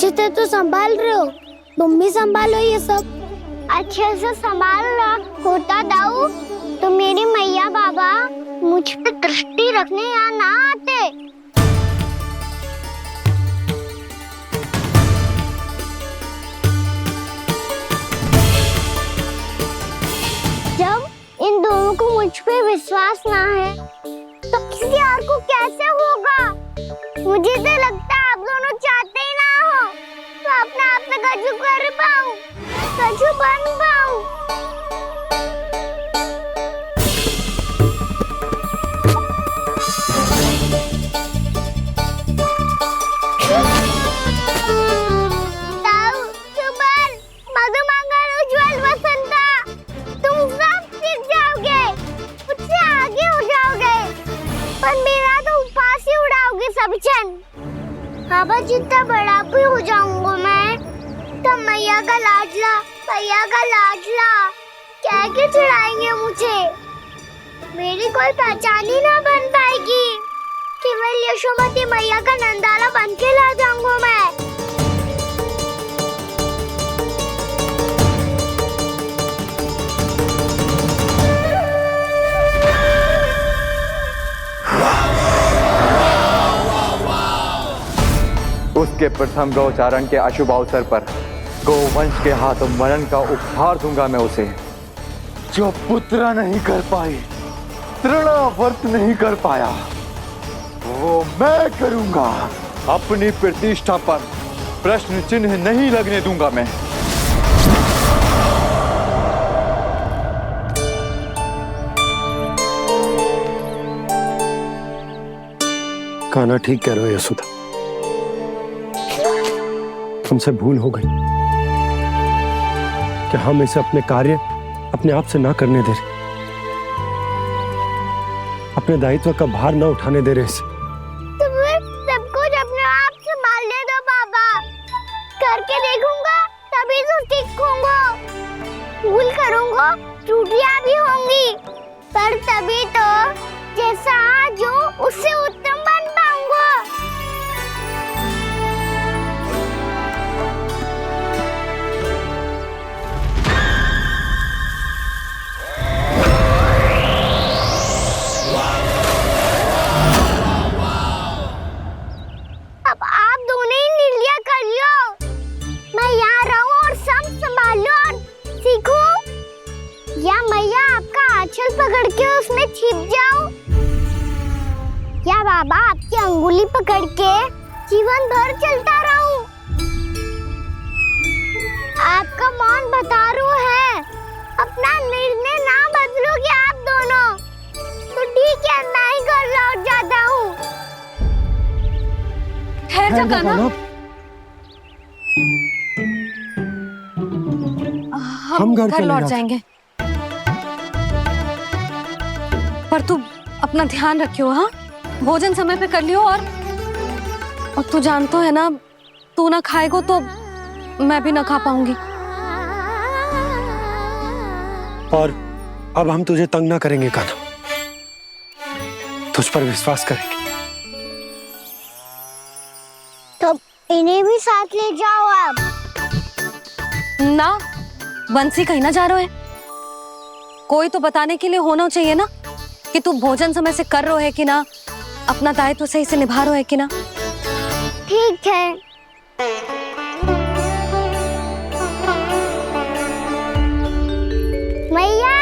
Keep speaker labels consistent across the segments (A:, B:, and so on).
A: अच्छे से तो संभाल रहे हो, तुम भी संभालो ये सब। अच्छे से संभाल रहा होता दाऊ तो मेरी मैया बाबा मुझ पे दृष्टि रखने यहाँ ना आते। जब इन दोनों को मुझ पे विश्वास ना है तो किसी और को कैसे होगा? मुझे तो लगता है आप दोनों चाहते ही ना हो तो अपने आप में कछु कर पाऊं, कछु बन पाऊं। ताऊ, सुबह, मधुमंगल, उज्जवल, वसंता, तुम सब सीख जाओगे, मुझसे आगे हो जाओगे, पर मेरा तो उपवास ही उड़ाओगे सब जन। बाबा जितना बड़ा भी हो जाऊंगा मैं, तब मैया का लाडला, भैया का लाडला क्या क्या चढ़ाएंगे मुझे। मेरी कोई पहचान ही ना बन पाएगी, केवल यशोमती मैया का नंदाला बन के ला जाऊंगा मैं।
B: उसके प्रथम गौचारण के अशुभ अवसर पर गोवंश के हाथों मरण का उपहार दूंगा मैं उसे। जो पुत्र नहीं कर पाई, तृणावर्त नहीं कर पाया, वो मैं करूंगा। अपनी प्रतिष्ठा पर प्रश्न चिन्ह नहीं लगने दूंगा मैं।
C: कान्हा ठीक कह रहे हो यशोदा, हमसे भूल हो गई कि हम इसे अपने कार्य अपने आप से ना करने दे रहे, अपने दायित्व का भार ना उठाने दे रहे इसे।
A: सब कुछ अपने आप संभालने दो बाबा, करके देखूंगा तभी तो सीखूंगा। भूल करूंगा, त्रुटियां भी होंगी, पर तभी तो जैसा आज हूं उससे उत्तम बन पाऊंगा। अब आप दोनों ही निर्णय कर लो, मैं यहाँ रहूं और सब संभाल लो और सीखूं, या मैया आपका आंचल पकड़ के उसमें छिप जाऊं, या बाबा आपकी अंगुली पकड़ के जीवन भर चलता रहूं। आपका मौन बता रहा है, अपना निर्णय ना बदलोगे आप दोनों तो ठीक है, मैं ही घर लौट जाता हूँ।
D: ठहर जा कान्हा, हम घर लौट जाएंगे, पर तू अपना ध्यान रखियो। हाँ, भोजन समय पे कर लियो। और तू जानतो है ना, तू ना खाएगो तो मैं भी ना खा पाऊंगी।
C: और अब हम तुझे तंग ना करेंगे कान्हा, तुझ पर विश्वास करेंगे।
A: तो इन्हें भी साथ ले जाओ आप।
D: ना, बंसी कहीं ना जा रहे है, कोई तो बताने के लिए होना चाहिए ना कि तू भोजन समय से कर रहे है कि ना, अपना दायित्व सही से निभा रहे है कि ना।
A: ठीक है। मैया,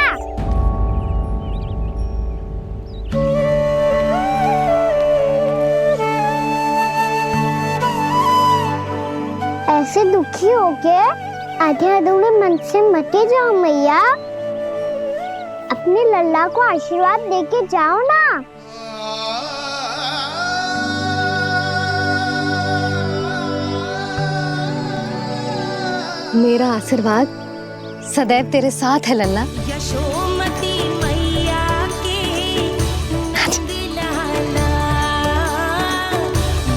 A: ऐसे दुखी हो के आधे अधूरे मन से मत जाओ मैया, अपने लल्ला को आशीर्वाद देके जाओ ना।
D: मेरा आशीर्वाद सदैव तेरे साथ है लल्ला।
E: यशोमती मैया के नंद लाला,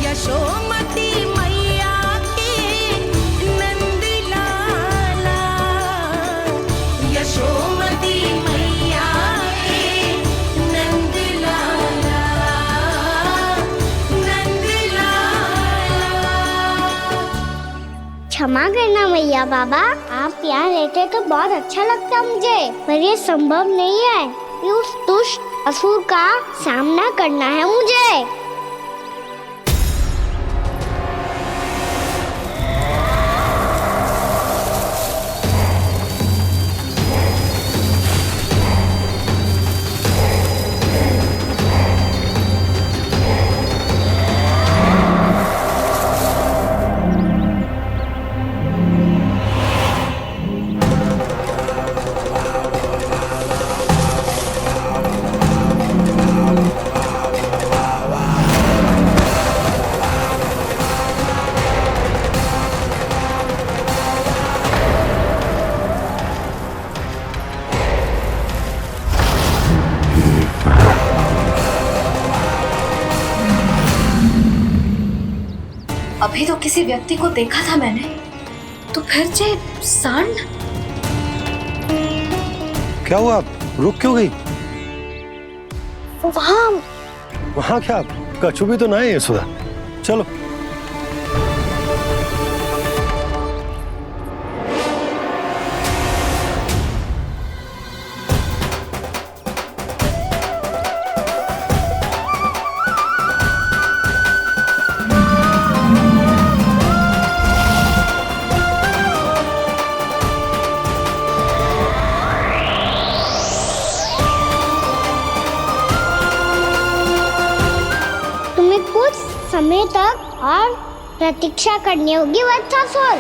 E: यशोमती मैया के नंद लाला, यशोमती मैया के नंद लाला, नंद लाला।
A: क्षमा करना मैया बाबा, आप यहाँ रहते तो बहुत अच्छा लगता मुझे, पर ये संभव नहीं है। ये उस दुष्ट असुर का सामना करना है मुझे।
D: अभी तो किसी व्यक्ति को देखा था मैंने, तो फिर जे सांड।
C: क्या हुआ, रुक क्यों गई?
D: वहाँ
C: वहाँ क्या, कछु भी तो ना है यशोदा, चलो।
A: कुछ समय तक और प्रतीक्षा करनी होगी वत्सासुर।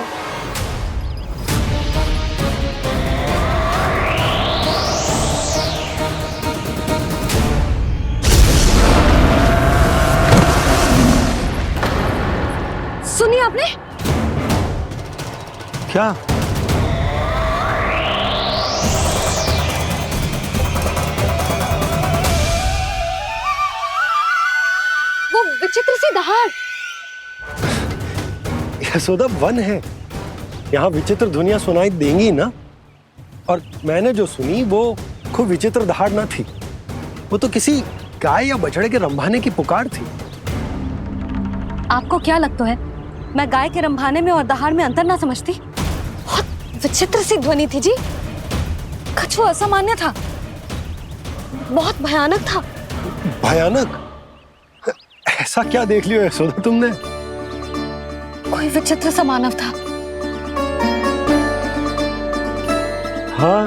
D: सुनिए आपने
C: क्या?
D: वो विचित्र सी दहाड़।
C: यशोदा, वन है, यहाँ विचित्र ध्वनियां सुनाई देंगी ना। और मैंने जो सुनी वो खूब विचित्र दहाड़ ना थी, वो तो किसी गाय या बछड़े के रंभाने की पुकार थी।
D: आपको क्या लगता है मैं गाय के रंभाने में और दहाड़ में अंतर ना समझती? बहुत विचित्र सी ध्वनि थी जी, कुछ वो असामान्य था, बहुत भयानक था।
C: भयानक? ऐसा क्या देख लियो यशोदा तुमने?
D: कोई विचित्र सा मानव था।
C: हाँ,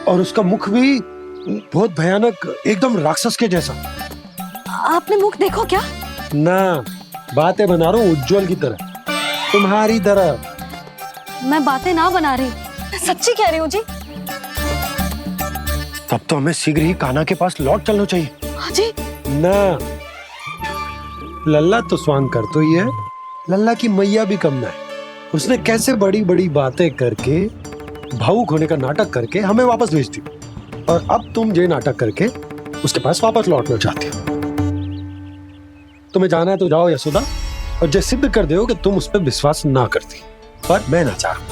C: और उसका मुख भी बहुत भयानक, एकदम राक्षस के जैसा।
D: आपने मुख देखो क्या?
C: ना, बातें बना रहा हूँ उज्जवल की तरह, तुम्हारी तरह।
D: मैं बातें ना बना रही, मैं सच्ची कह रही हूँ जी।
C: तब तो हमें शीघ्र ही कान्हा के पास लौट चलना चाहिए।
D: हाँ जी।
C: ना, लल्ला तो स्वांग कर तो ही है, लल्ला की मैया भी कम ना है। उसने कैसे बड़ी बड़ी बातें करके, भावुक होने का नाटक करके हमें वापस भेज दी, और अब तुम ये नाटक करके उसके पास वापस लौटना चाहती हो। तुम्हें जाना है तो जाओ यशोदा, और जो सिद्ध कर दो कि तुम उस पर विश्वास ना करती। पर मैं ना चाहूं,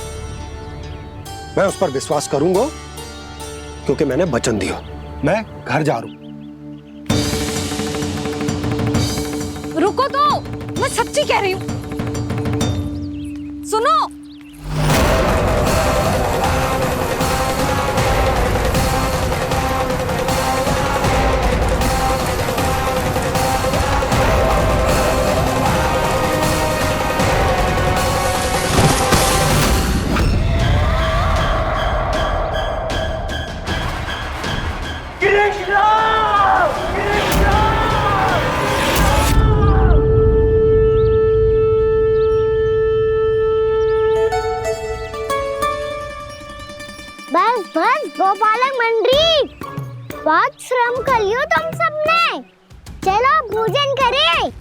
C: मैं उस पर विश्वास करूंगा क्योंकि मैंने वचन दिया। मैं घर जा रहा हूं।
D: रुको तो, मैं सच्ची कह रही हूँ, सुनो।
A: बस बस गोपालक मंडली, बहुत श्रम कर लियो तुम सबने, चलो भोजन करें।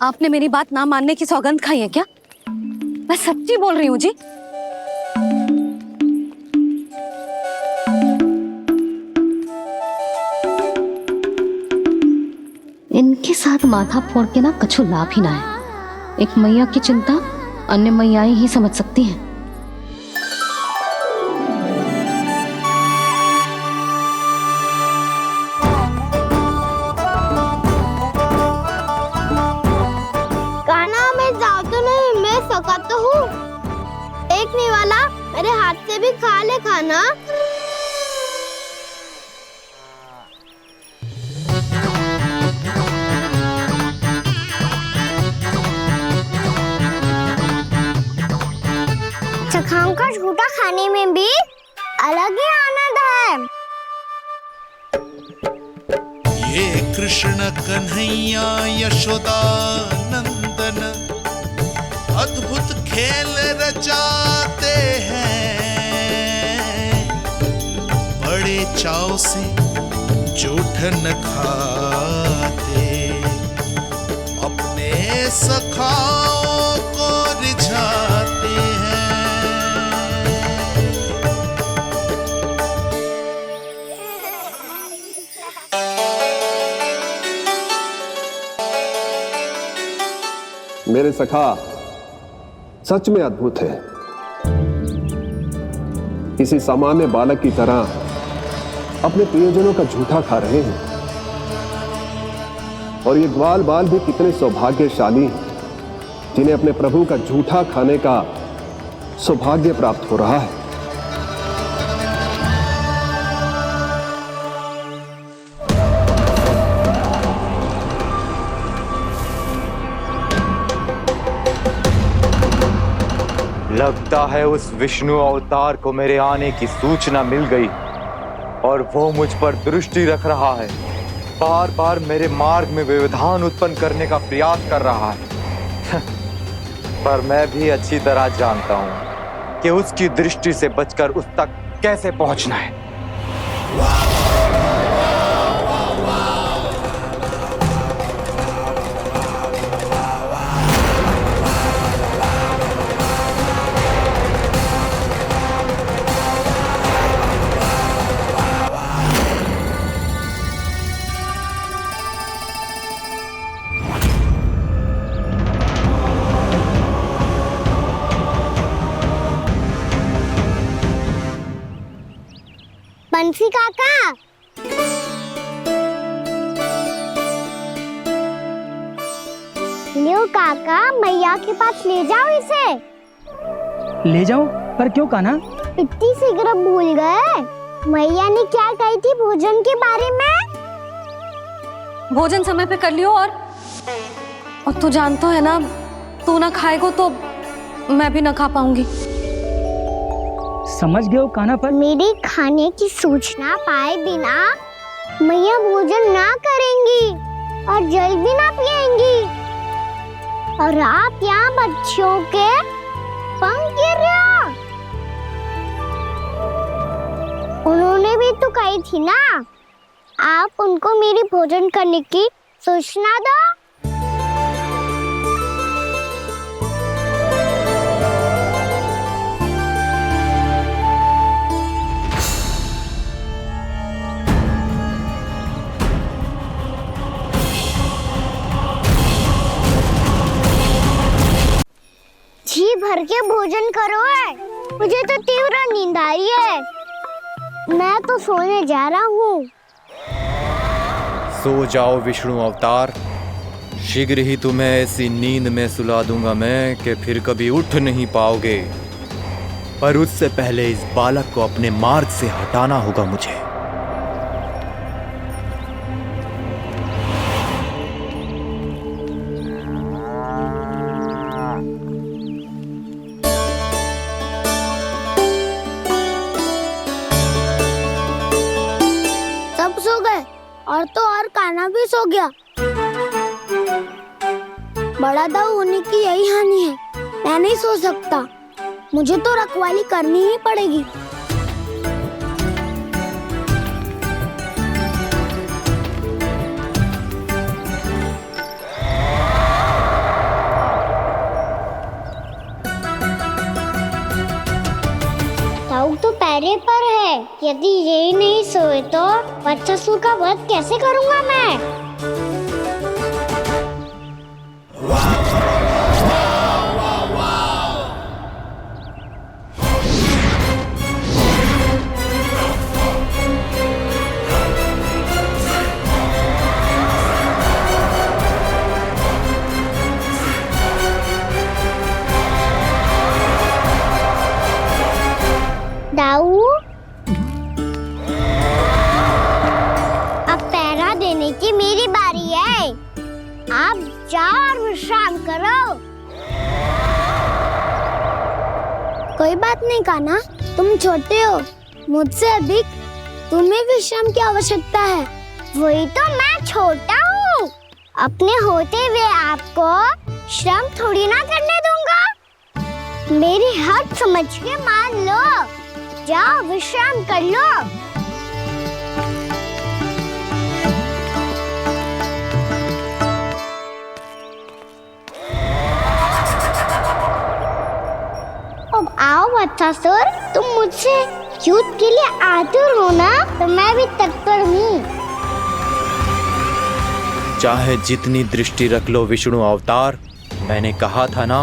D: आपने मेरी बात ना मानने की सौगंध खाई है क्या? मैं सच्ची बोल रही हूँ जी। इनके साथ माथा फोड़ के ना कछु लाभ ही ना है। एक मैया की चिंता अन्य मैयाएं ही समझ सकती हैं।
A: हाथ से भी खा ले खाना। चखाओं का झूठा खाने में भी अलग ही आनंद है।
F: ये कृष्ण कन्हैया यशोदा नंदन अद्भुत खेल रचाते हैं, बड़े चाव से जूठ न खाते, अपने सखाओं को रिझाते हैं।
G: मेरे सखा सच में अद्भुत है। किसी सामान्य बालक की तरह अपने प्रियजनों का झूठा खा रहे हैं, और ये ग्वाल बाल भी कितने सौभाग्यशाली हैं जिन्हें अपने प्रभु का झूठा खाने का सौभाग्य प्राप्त हो रहा है।
B: लगता है उस विष्णु अवतार को मेरे आने की सूचना मिल गई और वो मुझ पर दृष्टि रख रहा है। बार बार मेरे मार्ग में व्यवधान उत्पन्न करने का प्रयास कर रहा है। पर मैं भी अच्छी तरह जानता हूं कि उसकी दृष्टि से बचकर उस तक कैसे पहुंचना है।
A: बंसी काका, लियो काका, मैया के पास ले जाओ इसे।
H: ले जाऊं? पर क्यों कान्हा?
A: इतनी शीघ्र भूल गए? मैया ने क्या कही थी भोजन के बारे में?
D: भोजन समय पे कर लियो। और तू जानता है ना, तू ना खाएगा तो मैं भी ना खा पाऊंगी।
H: समझ गए हो कान्हा? पर
A: मेरे खाने की सूचना पाए बिना मैया भोजन ना करेंगी और जल भी ना पिएंगी, और आप यहाँ बच्चों के पंख गिर रहे हो। उन्होंने भी तो कही थी ना, आप उनको मेरी भोजन करने की सूचना दो। जी भर के भोजन करो है, मुझे तो तीव्र नींद आ रही है। मैं तो सोने जा रहा हूँ।
B: सो जाओ विष्णु अवतार, शीघ्र ही तुम्हें ऐसी नींद में सुला दूंगा मैं कि फिर कभी उठ नहीं पाओगे। पर उससे पहले इस बालक को अपने मार्ग से हटाना होगा मुझे।
A: सब सो गए और तो और कान्हा भी सो गया। बड़ा दाऊ होने की यही हानि है, मैं नहीं सो सकता। मुझे तो रखवाली करनी ही पड़ेगी। दाऊ तो पैरे पर है, यदि यही नहीं सोए तो बच्चासुर का वध कैसे करूंगा मैं? जाओ और विश्राम करो। कोई बात नहीं कान्हा, तुम छोटे हो, मुझसे अधिक तुम्हें विश्राम की आवश्यकता है। वही तो मैं छोटा हूँ, अपने होते हुए आपको श्रम थोड़ी ना करने दूंगा। मेरी हद समझ के मान लो, जाओ विश्राम कर लो। अब आओ वत्सासुर, तुम मुझसे युद्ध के लिए आतुर हो ना, तो मैं भी तत्पर हूँ।
I: चाहे जितनी दृष्टि रख लो विष्णु अवतार, मैंने कहा था ना,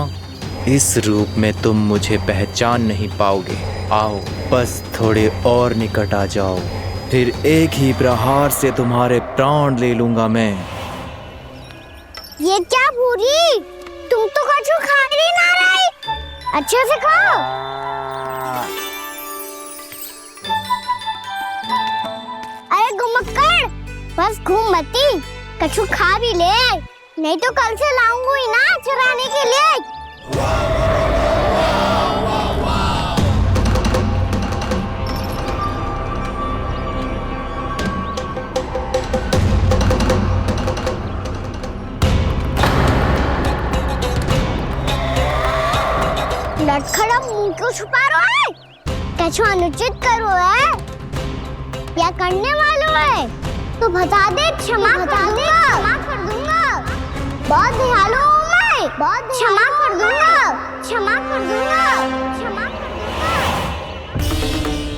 I: इस रूप में तुम मुझे पहचान नहीं पाओगे। आओ बस थोड़े और निकट आ जाओ, फिर एक ही प्रहार से तुम्हारे प्राण ले लूंगा मैं।
A: ये क्या भूरी, तुम तो कछु खा ही ना रही, अच्छे से खाओ। अरे घुमक्कड़, बस घूम मती, कछु खा भी ले, नहीं तो कल से लाऊंगा ही ना चराने के लिए। लटखड़ा मुंह क्यों छुपा रहा है? कछु अनुचित करो है या करने वालों है तो बता दे, क्षमा कर दूंगा। बहुत दयालु हूँ मैं, बहुत क्षमा कर दूंगा।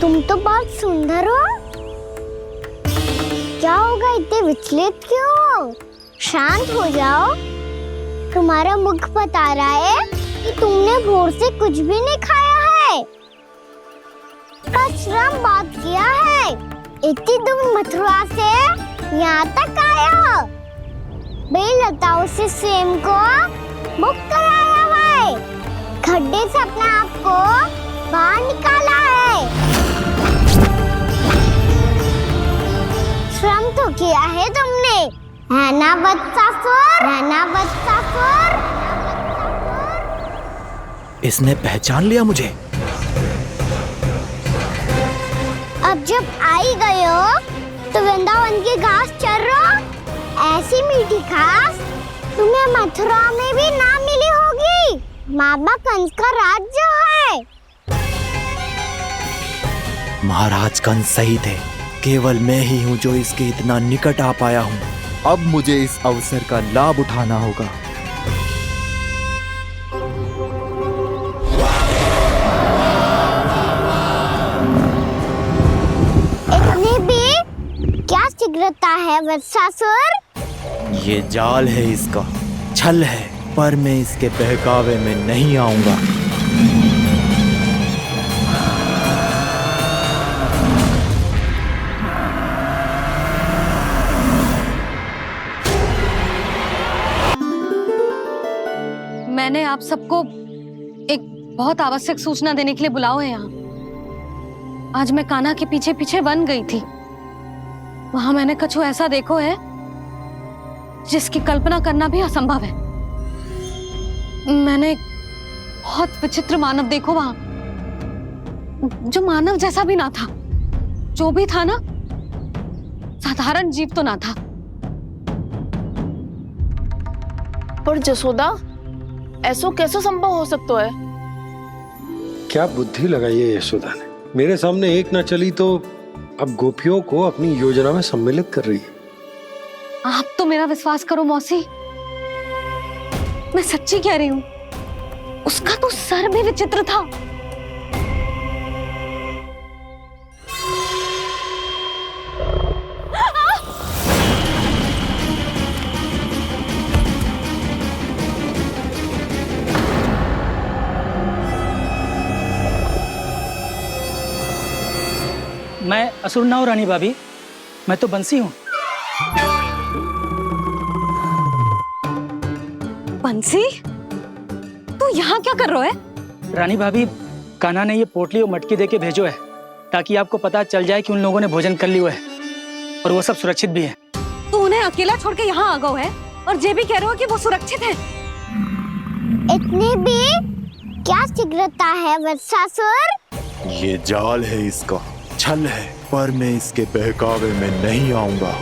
A: तुम तो बहुत सुंदर हो, क्या होगा, इतने विचलित क्यों हो? शांत हो जाओ, तुम्हारा मुख बता रहा है कि तुमने भोर से कुछ भी नहीं खाया है, श्रम बात किया है, इतनी दूर मथुरा से यहाँ तक आया हो, बेलताओं से स्वयं को मुक्त कराया हुआ है, खड्डे से अपने आप को बाहर निकाला है, श्रम तो किया है तुमने, है ना वत्सासुर?
I: इसने पहचान लिया मुझे।
A: अब जब आई गए हो तो वृंदावन की घास चर रहो, ऐसी मीठी घास तुम्हें मथुरा में भी ना मिली होगी। मामा कंस का राज्य है।
I: महाराज कंस सही थे, केवल मैं ही हूँ जो इसके इतना निकट आ पाया हूँ। अब मुझे इस अवसर का लाभ उठाना होगा।
A: क्या शीघ्रता है वत्सासुर?
I: ये जाल है इसका, छल है, पर मैं इसके बहकावे में नहीं आऊंगा।
D: मैंने आप सबको एक बहुत आवश्यक सूचना देने के लिए बुलाओ है यहाँ। आज मैं कान्हा के पीछे पीछे वन गई थी, वहां मैंने कछु ऐसा देखो है जिसकी कल्पना करना भी असंभव है। मैंने बहुत विचित्र मानव देखो वहां, जो मानव जैसा भी ना था, जो भी था ना, साधारण जीव तो ना था।
J: पर जसोदा, ऐसो कैसे संभव हो सकता है?
C: क्या बुद्धि लगाई है यशोदा ने, मेरे सामने एक ना चली तो अब गोपियों को अपनी योजना में सम्मिलित कर रही है।
D: आप तो मेरा विश्वास करो मौसी, मैं सच्ची कह रही हूँ, उसका तो सर भी विचित्र था।
H: मैं असुर ना हूँ रानी भाभी, मैं तो बंसी हूँ।
D: बंसी, तू यहाँ क्या कर रहा है?
H: रानी भाभी, कान्हा ने ये पोटली और मटकी देके भेजो है ताकि आपको पता चल जाए कि उन लोगों ने भोजन कर लिया है और वो सब सुरक्षित भी है।
D: तू उन्हें अकेला छोड़ के यहाँ आ गया है और ये भी कह रहे हो कि वो सुरक्षित है।
A: इतनी भी क्या शीघ्रता है वत्सासुर?
I: ये जाल है, इसका छल है, पर मैं इसके बहकावे में नहीं आऊंगा।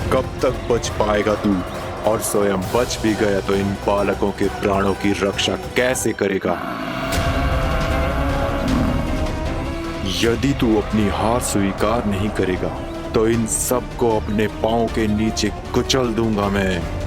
I: कब तक बच पाएगा तू? और स्वयं बच भी गया तो इन बालकों के प्राणों की रक्षा कैसे करेगा? यदि तू अपनी हार स्वीकार नहीं करेगा तो इन सबको अपने पांव के नीचे कुचल दूंगा मैं।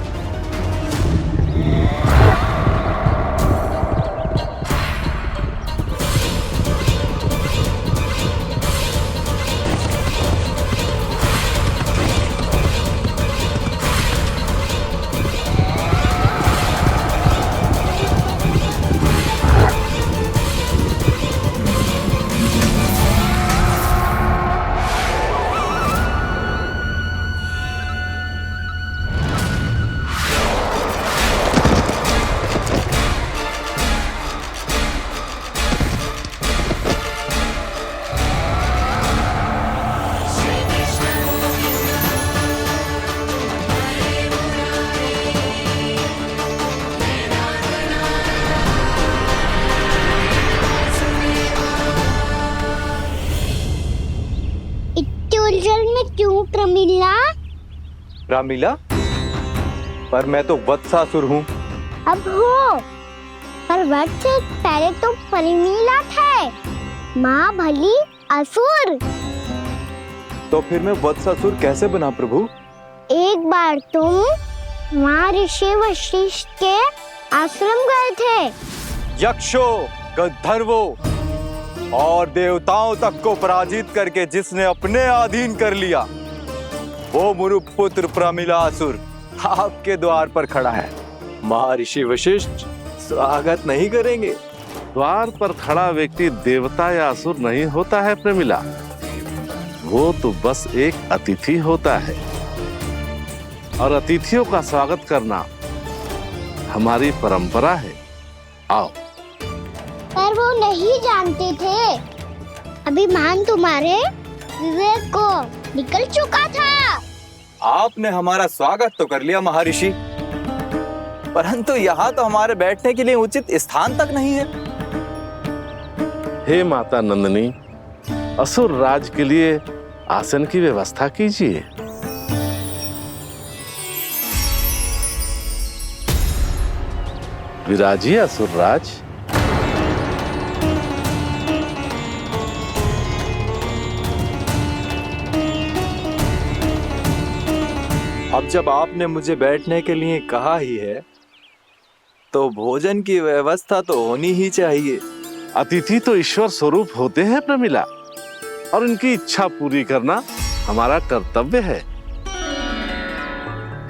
A: उलझन में क्यों प्रमिला?
B: रामीला, पर मैं तो वत्सासुर हूँ।
A: अब हो, पर वत्स से पहले तो प्रमिला थे, माँ भली असुर।
B: तो फिर मैं वत्सासुर कैसे बना प्रभु?
A: एक बार तुम माँ ऋषि वशिष्ठ के आश्रम गए थे।
B: यक्षों, गंधर्वों और देवताओं तक को पराजित करके जिसने अपने अधीन कर लिया, वो मुरुपुत्र प्रमिलासुर आपके द्वार पर खड़ा है। महर्षि वशिष्ठ स्वागत नहीं करेंगे?
K: द्वार पर खड़ा व्यक्ति देवता या असुर नहीं होता है प्रमिला, वो तो बस एक अतिथि होता है, और अतिथियों का स्वागत करना हमारी परंपरा है। आओ।
A: पर वो नहीं जानते थे, अभिमान तुम्हारे विवेक को निकल चुका था।
B: आपने हमारा स्वागत तो कर लिया महर्षि, परंतु यहाँ तो हमारे बैठने के लिए उचित स्थान तक नहीं है।
K: हे माता नंदिनी, असुर राज के लिए आसन की व्यवस्था कीजिए। विराजिए असुर राज।
B: अब जब आपने मुझे बैठने के लिए कहा ही है, तो भोजन की व्यवस्था तो होनी ही चाहिए।
K: अतिथि तो ईश्वर स्वरूप होते हैं प्रमिला, और उनकी इच्छा पूरी करना हमारा कर्तव्य है।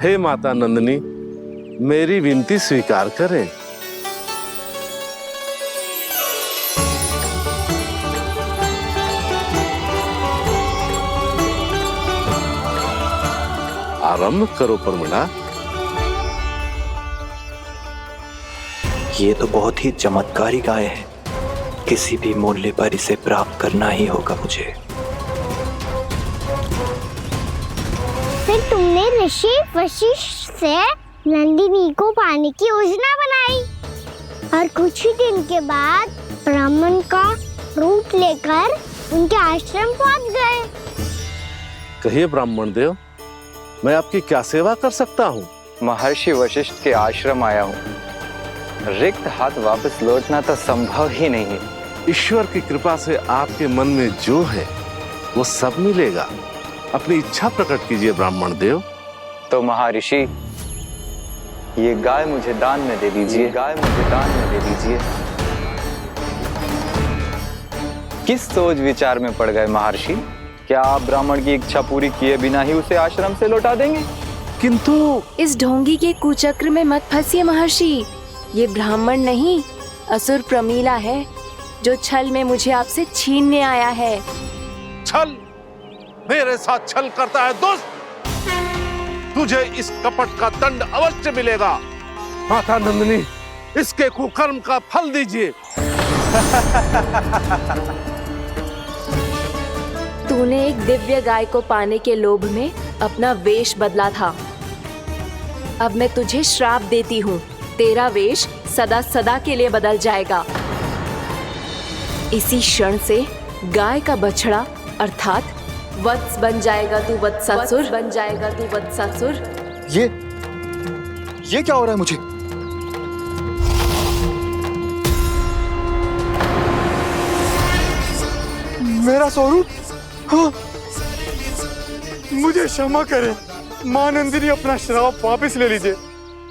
K: हे माता नंदिनी, मेरी विनती स्वीकार करें। आरंभ करो प्रमिला।
I: ये तो बहुत ही चमत्कारी गाय है, किसी भी मूल्य पर इसे प्राप्त करना ही होगा मुझे।
A: फिर तुमने ऋषि वशिष्ठ से नंदिनी को पाने की योजना बनाई, और कुछ ही दिन के बाद ब्राह्मण का रूप लेकर उनके आश्रम पहुंच गए।
K: कहिए ब्राह्मण देव, मैं आपकी क्या सेवा कर सकता हूँ?
B: महर्षि वशिष्ठ के आश्रम आया हूँ। रिक्त हाथ वापस लौटना तो संभव ही नहीं है।
K: ईश्वर की कृपा से आपके मन में जो है वो सब मिलेगा। अपनी इच्छा प्रकट कीजिए ब्राह्मण देव।
B: तो महर्षि, ये गाय मुझे दान में दे दीजिए। गाय मुझे दान में दे दीजिए। किस सोच विचार में पड़ गए महर्षि? क्या आप ब्राह्मण की इच्छा पूरी किए बिना ही उसे आश्रम से लौटा देंगे?
K: किंतु
J: इस ढोंगी के कुचक्र में मत फंसिए महर्षि। ये ब्राह्मण नहीं, असुर प्रमीला है, जो छल में मुझे आपसे छीनने आया है।
K: छल? मेरे साथ छल करता है दुष्ट? तुझे इस कपट का दंड अवश्य मिलेगा। माता नंदिनी, इसके कुकर्म का फल दीजिए।
J: तूने एक दिव्य गाय को पाने के लोभ में अपना वेश बदला था। अब मैं तुझे श्राप देती हूँ, तेरा वेश सदा सदा के लिए बदल जाएगा। इसी क्षण से गाय का बछड़ा अर्थात वत्स बन जाएगा तू वत्सासुर, बन जाएगा तू वत्सासुर।
B: ये क्या हो रहा है मुझे? मेरा स्वरूप? हाँ। मुझे क्षमा करें मां नंदिनी, अपना श्राप वापस ले लीजिए।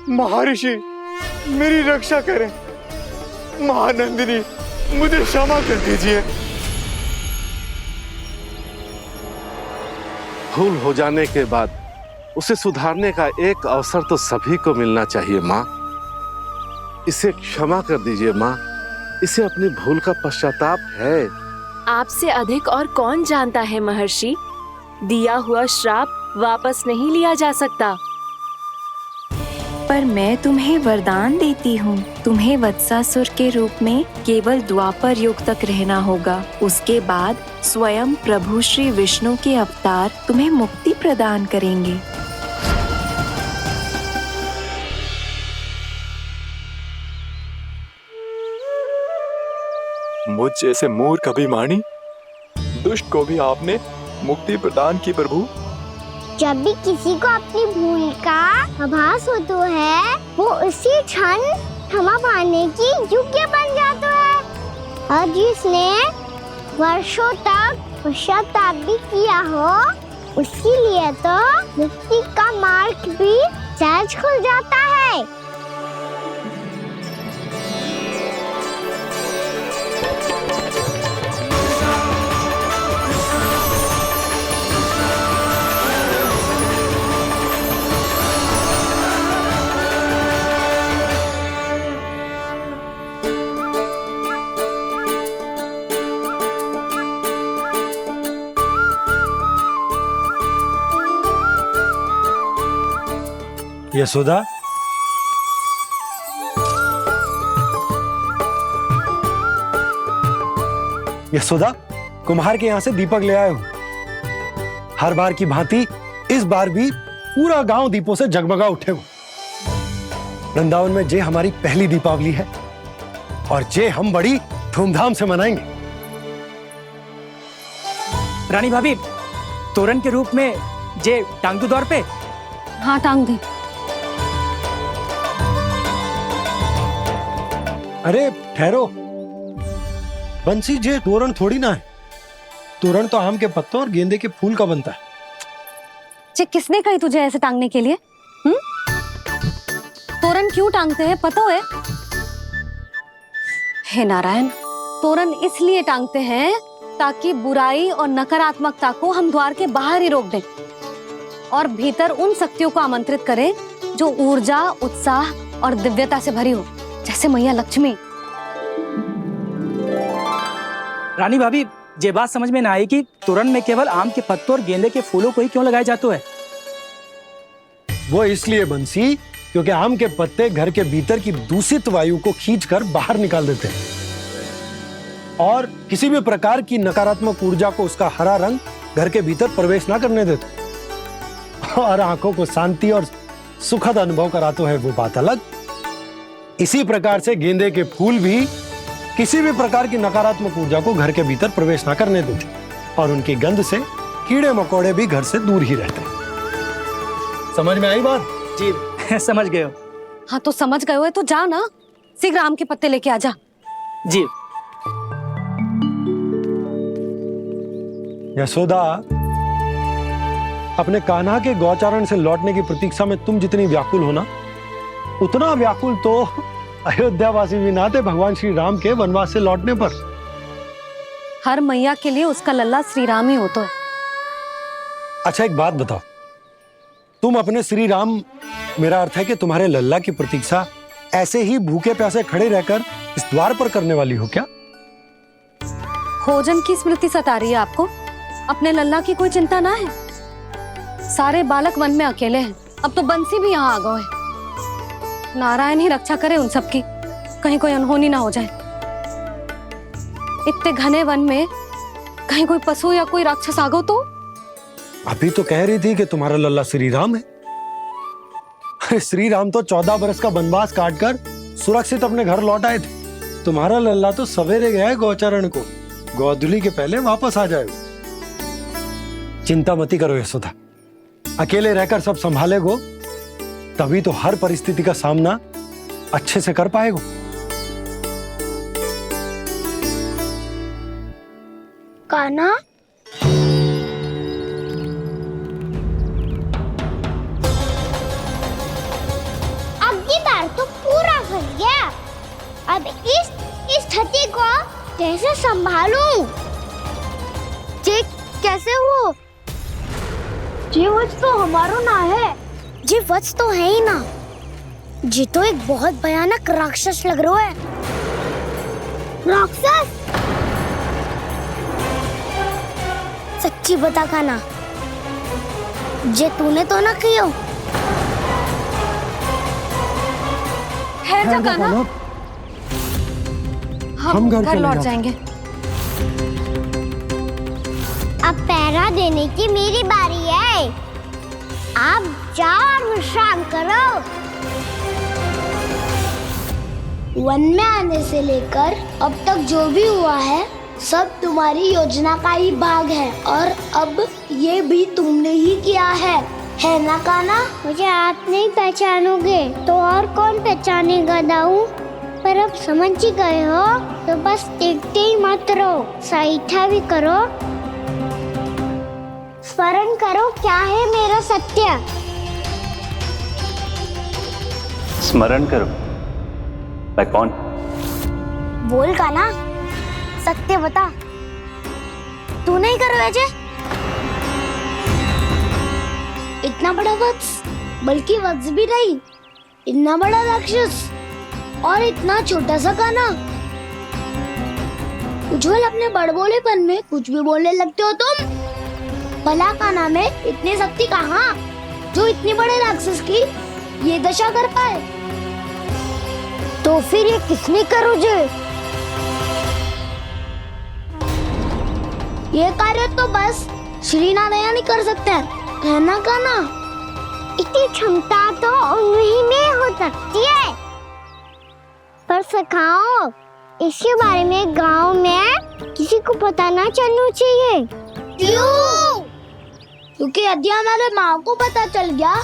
B: महर्षि, मेरी रक्षा करें। मां नंदिनी, मुझे क्षमा कर दीजिए।
K: भूल हो जाने के बाद उसे सुधारने का एक अवसर तो सभी को मिलना चाहिए माँ। इसे क्षमा कर दीजिए माँ, इसे अपनी भूल का पश्चाताप है।
J: आपसे अधिक और कौन जानता है महर्षि, दिया हुआ श्राप वापस नहीं लिया जा सकता। पर मैं तुम्हें वरदान देती हूँ, तुम्हें वत्सासुर के रूप में केवल द्वापर युग तक रहना होगा। उसके बाद स्वयं प्रभु श्री विष्णु के अवतार तुम्हें मुक्ति प्रदान करेंगे।
B: मुझ जैसे मूर्ख अभिमानी दुष्ट को भी आपने मुक्ति प्रदान की प्रभु।
A: जब भी किसी को अपनी भूल का आभास होता है, वो उसी क्षण क्षमा पाने की योग्य बन जाता है। और जिसने वर्षों तक पश्चाताप भी किया हो, उसके लिए तो मुक्ति का मार्ग भी सहज खुल जाता है।
C: यशोदा, यशोदा, कुम्हार के यहाँ से दीपक ले आया हूं। हर बार की भांति इस बार भी पूरा गांव दीपों से जगमगा उठे हो। वृंदावन में जे हमारी पहली दीपावली है और जे हम बड़ी धूमधाम से मनाएंगे।
H: रानी भाभी, तोरण के रूप में जे टांग दो दौर पे।
D: हाँ, टांग दे।
C: अरे ठहरो, बंसी, जे तोरण थोड़ी ना है। तोरण तो आम के पत्तों और गेंदे के फूल का बनता है।
D: जे किसने कही तुझे ऐसे टांगने के लिए? तोरण क्यों टांगते हैं पता है? हे नारायण, तोरण इसलिए टांगते हैं ताकि बुराई और नकारात्मकता को हम द्वार के बाहर ही रोक दें और भीतर उन शक्तियों को आमंत्रित करें जो ऊर्जा, उत्साह और दिव्यता से भरी हो, जैसे मैया लक्ष्मी।
H: रानी भाभी, ये बात समझ में ना आई कि तोरण में केवल आम के पत्तों और गेंदे के फूलों को ही क्यों लगाया जाता है?
C: वो इसलिए बंसी, क्योंकि आम के पत्ते घर के भीतर की दूषित वायु को खींचकर बाहर निकाल देते हैं और किसी भी प्रकार की नकारात्मक ऊर्जा को उसका हरा रंग घर के भीतर प्रवेश ना करने देते और आंखों को शांति और सुखद अनुभव कराते है, वो बात अलग। इसी प्रकार से गेंदे के फूल भी किसी भी प्रकार की नकारात्मक ऊर्जा को घर के भीतर प्रवेश ना करने देते और उनकी गंध से कीड़े मकोड़े भी घर से दूर ही रहते हैं। समझ में आई बात?
H: जी, समझ गए हो।
D: हाँ, तो समझ गए हो तो जा ना, शीघ्र आम के पत्ते लेके आ जा।
H: जी।
C: यशोदा, अपने कान्हा के गौचारण से लौटने की प्रतीक्षा में तुम जितनी व्याकुल हो ना, उतना व्याकुल तो अयोध्यावासी भी ना थे भगवान श्री राम के वनवास से लौटने पर।
D: हर मैया के लिए उसका लल्ला श्री राम ही होता है।
C: अच्छा एक बात बताओ, तुम अपने श्री राम, मेरा अर्थ है कि तुम्हारे लल्ला की प्रतीक्षा ऐसे ही भूखे प्यासे खड़े रहकर इस द्वार पर करने वाली हो क्या?
D: भोजन की स्मृति सता रही है आपको? अपने लल्ला की कोई चिंता ना है। सारे बालक वन में अकेले हैं, अब तो बंसी भी यहाँ आ गए हैं। नारायण ही रक्षा करे उन सबकी, कहीं कोई अनहोनी ना हो जाए। इतने घने वन में कहीं कोई पशु या कोई राक्षस आ गो तो?
C: अभी तो कह रही थी कि तुम्हारा लल्ला श्री राम है। अरे श्री राम तो 14 बरस का वनवास काटकर सुरक्षित अपने घर लौट आए थे। तुम्हारा लल्ला तो सवेरे गया है गौचरण को, गोधूली के पहले वापस आ जाएगा। चिंता मती करो यशोदा, अकेले रहकर सब संभालेगो तभी तो हर परिस्थिति का सामना अच्छे से कर पाएगो।
A: कान्हा, अब की बार तो पूरा फंस गया। अब इस स्थिति को कैसे संभालूं? जी कैसे हो? जी वत्स तो हमारो ना है। जी वत्स तो है ही ना। जी तो एक बहुत भयानक राक्षस लग रहा है। राक्षस? सच्ची बता कान्हा, जे तूने तो ना कियो?
D: ठहर जा कान्हा, हम घर लौट जाएंगे।
A: अब पहरा देने की मेरी बारी है। आप जाओ और विश्राम करो। वन में आने से लेकर अब तक जो भी हुआ है सब तुम्हारी योजना का ही भाग है, और अब ये भी तुमने ही किया है ना कान्हा? मुझे आप नहीं पहचानोगे तो और कौन पहचानेगा दाऊ? पर अब समझ ही गए हो तो बस देखते ही मत रहो, सहीठा भी करो। स्मरण करो क्या है मेरा सत्य।
B: स्मरण करो? मैं कौन?
A: बोल कान्हा, सत्य बता। तू नहीं करो अजय? इतना बड़ा वत्स, बल्कि वत्स भी नहीं, इतना बड़ा राक्षस और इतना छोटा सा कान्हा। उज्जवल अपने बड़बोलेपन में कुछ भी बोलने लगते हो तुम। भला कान्हा में इतनी शक्ति कहाँ जो इतनी बड़े राक्षस की ये दशा कर पाए? तो फिर ये किसने करो जे? ये कार्य तो बस श्री नारायण ही कर सकते हैं, है ना कान्हा? इतनी क्षमता तो उन्हीं में हो सकती है। पर सखाओ, इसके बारे में गांव में किसी को पता ना चलना चाहिए। क्यों? क्योंकि यदि हमारे माँ को पता चल गया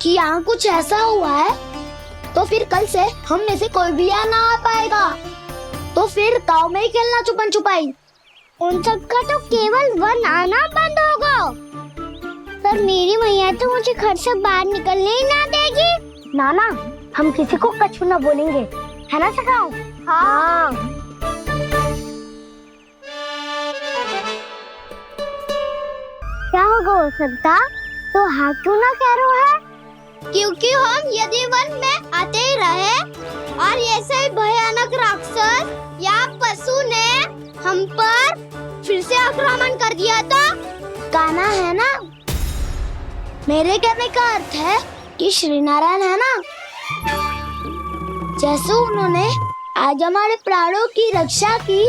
A: कि यहाँ कुछ ऐसा हुआ है तो फिर कल से हम में से कोई भी यहाँ ना आ पाएगा। तो फिर गांव में ही खेलना छुपन छुपाई। उन सबका तो केवल वन आना बंद होगा। पर मेरी मैया तो मुझे घर से बाहर निकलने ही ना देगी। नाना, हम किसी को कछु ना बोलेंगे, है ना सखाओ? हाँ। क्या होगा हो सकता? तो हाँ क्यों ना कह रहा है? क्योंकि हम यदि वन में आते ही रहे और ऐसे भयानक राक्षस या पशु ने हम पर फिर से आक्रमण कर दिया तो कान्हा, है ना? मेरे कहने का अर्थ है कि श्री नारायण है ना, जैसे उन्होंने आज हमारे प्राणों की रक्षा की,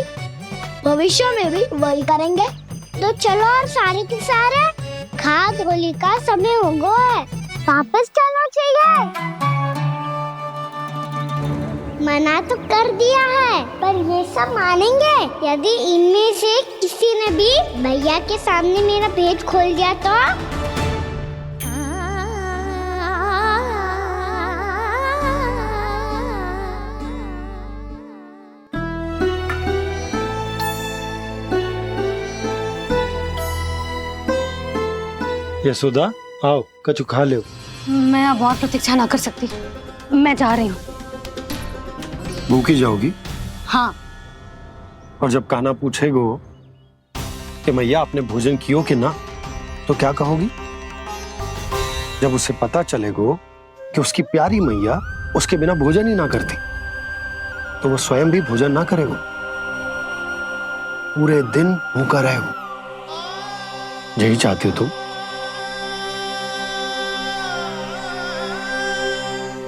A: भविष्य में भी वही करेंगे। तो चलो और सारे के सारे खाद होली का समय हो गया है, वापस चलना चाहिए। मना तो कर दिया है, पर ये सब मानेंगे यदि इनमें से किसी ने भी भैया के सामने मेरा पेट खोल दिया तो?
C: यशोदा, आओ कछु खा लो।
D: मैं अब और प्रतीक्षा ना कर सकती, मैं जा रही हूँ।
C: भूखी जाओगी?
D: हाँ।
C: और जब कान्हा पूछेगो कि मैया आपने भोजन कियो कि ना, तो क्या कहोगी? जब उसे पता चलेगा कि उसकी प्यारी मैया उसके बिना भोजन ही ना करती, तो वो स्वयं भी भोजन ना करेगा, पूरे दिन भूखा रहेगा। यही चाहती हो तुम?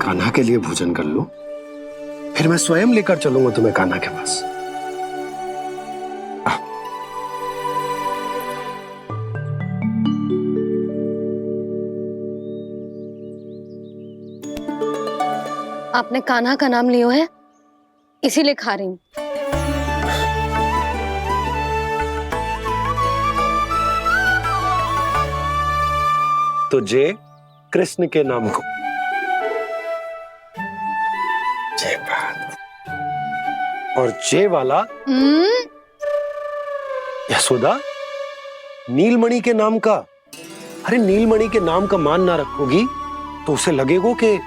C: कान्हा के लिए भोजन कर लो, फिर मैं स्वयं लेकर चलूंगा तुम्हें कान्हा के पास।
D: आपने कान्हा का नाम लियो है, इसीलिए खा रही हूँ।
C: तो जय कृष्ण के नाम को। जय बात। और जय वाला यशोदा, नीलमणि के नाम का। अरे नीलमणि के नाम का मान ना रखोगी तो उसे लगेगा कि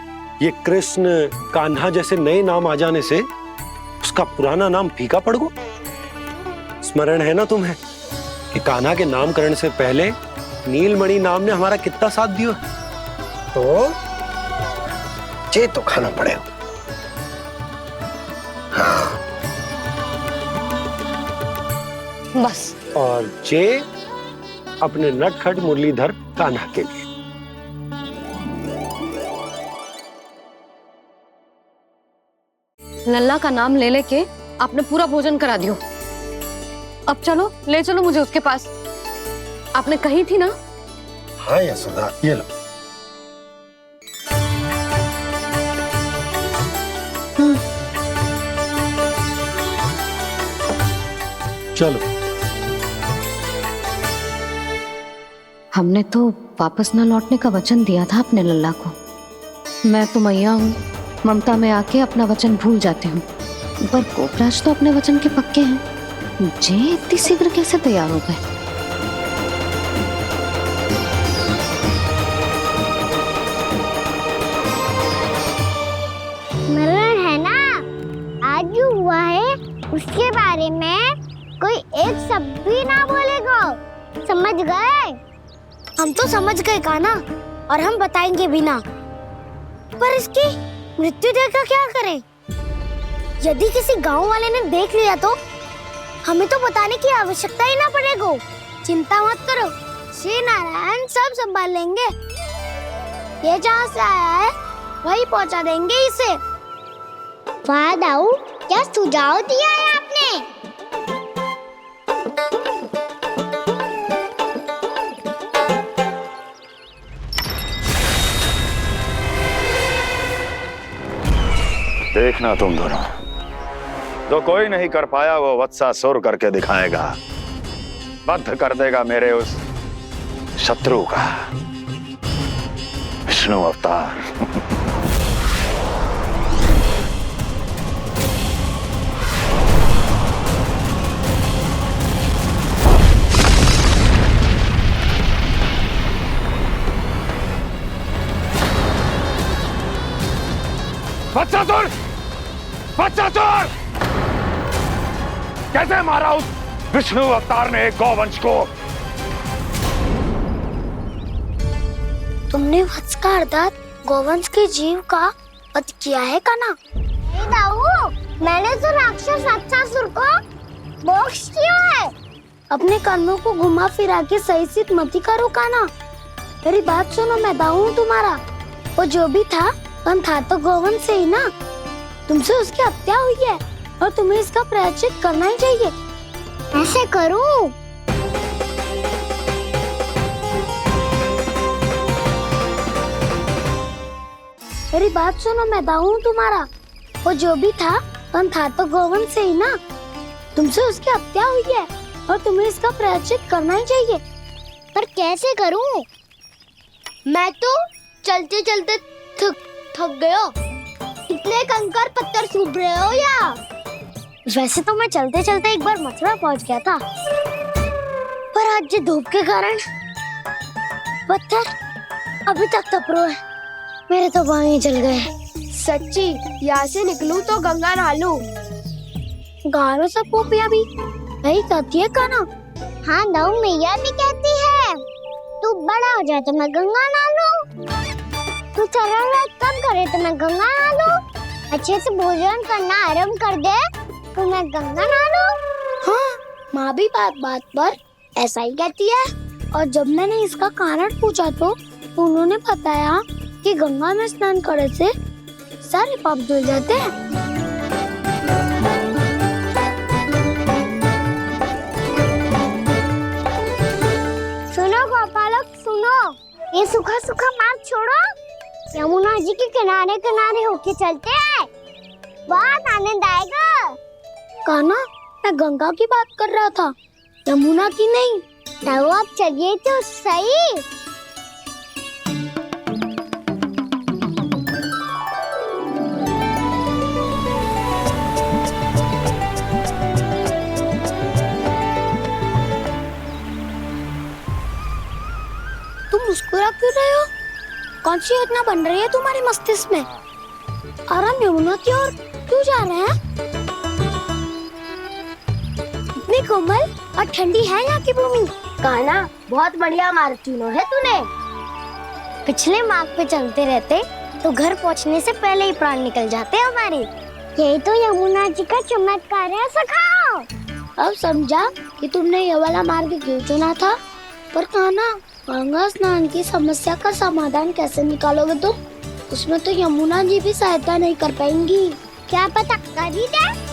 C: ये कृष्ण कान्हा जैसे नए नाम आ जाने से उसका पुराना नाम फीका पड़ गो। स्मरण है ना तुम्हें कि कान्हा के नामकरण से पहले नीलमणि नाम ने हमारा कितना साथ दिया? तो जे तो खाना पड़ेगा। हाँ।
D: बस।
C: और जे अपने नटखट मुरलीधर कान्हा के लिए।
D: लल्ला का नाम ले लेके आपने पूरा भोजन करा दियो। अब चलो, ले चलो मुझे उसके पास। आपने कही थी ना?
C: हाँ यशोदा, ये लो। चलो।
D: हमने तो वापस ना लौटने का वचन दिया था अपने लल्ला को। मैं तो मैया हूँ, ममता में आके अपना वचन भूल जाती हूँ, पर गोपराज तो अपने वचन के पक्के हैं। जे इतनी शीघ्र कैसे तैयार हो गए?
A: मरण है ना, आज जो हुआ है उसके बारे में कोई एक शब्द भी ना बोलेगा, समझ गए? हम तो समझ गए कान्हा, और हम बताएंगे भी ना। पर इसकी मृत्यु देखकर क्या करें? यदि किसी गांव वाले ने देख लिया तो हमें तो बताने की आवश्यकता ही ना पड़ेगा। चिंता मत करो, श्री नारायण सब संभाल लेंगे। ये जहाँ से आया है वही पहुँचा देंगे इसे। वाह दाऊ, क्या सुझाव दिया है आपने?
L: देखना तुम दोनों, जो कोई नहीं कर पाया वो वत्सासुर करके दिखाएगा, बद्ध कर देगा मेरे उस शत्रु का विष्णु अवतार।
M: वत्सासुर! वत्सासुर! कैसे मारा उस विष्णु अवतार ने गौवंश को?
A: तुमने वत्स का अर्थात गौवंश के जीव का वध किया है कान्हा? नहीं दाऊ, मैंने तो राक्षस वत्सासुर को मोक्ष किया है। अपने कर्मों को घुमा फिरा के सही सिद्ध मत करो कान्हा। मेरी बात सुनो, मैं दाऊ हूँ तुम्हारा। वो जो भी था पण था तो गौवंश से ही ना। तुमसे उसकी हत्या हुई है और तुम्हें इसका प्रायश्चित करना ही चाहिए। ऐसे करूं? मेरी बात सुनो, मैं दाऊ हूँ तुम्हारा। वो जो भी था पण था तो गौवंश से ही ना। तुमसे उसकी हत्या हुई है और तुम्हें इसका प्रायश्चित करना ही चाहिए। पर कैसे करूं? मैं तो चलते चलते थक गया। इतने कंकर पत्थर सूख रहे हो या? वैसे तो मैं चलते चलते एक बार मथुरा पहुंच गया था, पर आज ये धूप के कारण पत्थर अभी तक तप रहे हैं। मेरे तो बाएं ही जल गए। सच्ची, यहाँ से निकलूं तो गंगा नहा लूं। गारो सब पोपिया भी यही कहती है कान्हा। हाँ नौ मैया भी कहती है तू बड़ा हो जाए तो मैं गंगा नहा लूं, तू चरण व्रत कम करे तो मैं गंगा नहा लूं, अच्छे से भोजन करना आरंभ कर दे तो मैं गंगा नहा लूं। हाँ माँ भी बात बात पर ऐसा ही कहती है। और जब मैंने इसका कारण पूछा तो उन्होंने बताया कि गंगा में स्नान करने से सारे पाप धुल जाते हैं। सुनो गोपालक सुनो, ये सूखा सूखा मार्ग छोड़ो, यमुना जी के किनारे किनारे होके चलते हैं, बहुत आनंद आएगा। कान्हा, मैं गंगा की बात कर रहा था, यमुना की नहीं। तो आप चलिए तो सही। तुम मुस्कुरा क्यों रहे हो? कौन सी योजना बन रही है तुम्हारे मस्तिष्क में? और हम यमुना की ओर क्यों जा रहे हैं? इतनी कोमल और ठंडी है यहाँ की भूमि। कान्हा, बहुत बढ़िया मार्ग चुना है तूने। पिछले मार्ग पे चलते रहते तो घर पहुँचने से पहले ही प्राण निकल जाते हमारे। यही तो यमुना जी का चमत्कार है सखाओ। अब समझा कि तुमने ये वाला मार्ग क्यों चुना था। पर कान्हा, गंगा स्नान की समस्या का समाधान कैसे निकालोगे तुम? उसमें तो यमुना जी भी सहायता नहीं कर पाएंगी। क्या पता कर ही दे।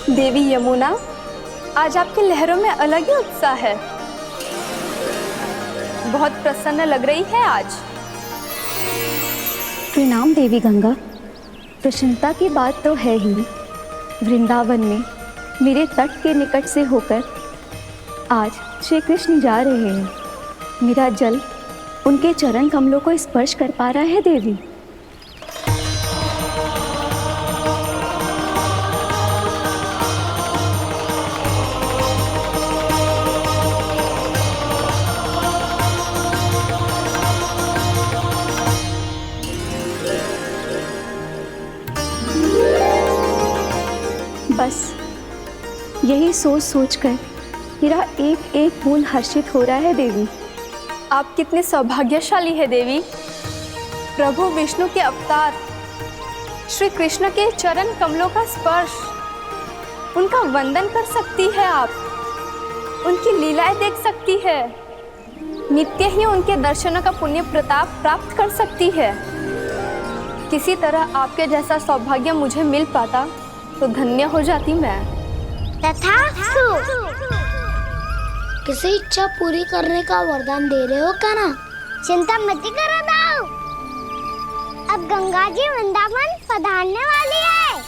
N: देवी यमुना, आज आपकी लहरों में अलग ही उत्साह है। बहुत प्रसन्न लग रही है आज।
O: प्रणाम देवी गंगा। प्रसन्नता की बात तो है ही। वृंदावन में मेरे तट के निकट से होकर आज श्री कृष्ण जा रहे हैं। मेरा जल उनके चरण कमलों को स्पर्श कर पा रहा है देवी। बस यही सोच सोचकर मेरा एक एक बूंद हर्षित हो रहा है देवी।
N: आप कितने सौभाग्यशाली है देवी। प्रभु विष्णु के अवतार श्री कृष्ण के चरण कमलों का स्पर्श, उनका वंदन कर सकती है आप, उनकी लीलाएं देख सकती है, नित्य ही उनके दर्शनों का पुण्य प्रताप प्राप्त कर सकती है। किसी तरह आपके जैसा सौभाग्य मुझे मिल पाता तो धन्य हो जाती मैं।
A: तथास्तु। किसी इच्छा पूरी करने का वरदान दे रहे हो कान्हा? चिंता मत करो दाऊ। अब गंगा जी वृंदावन पधारने वाली है।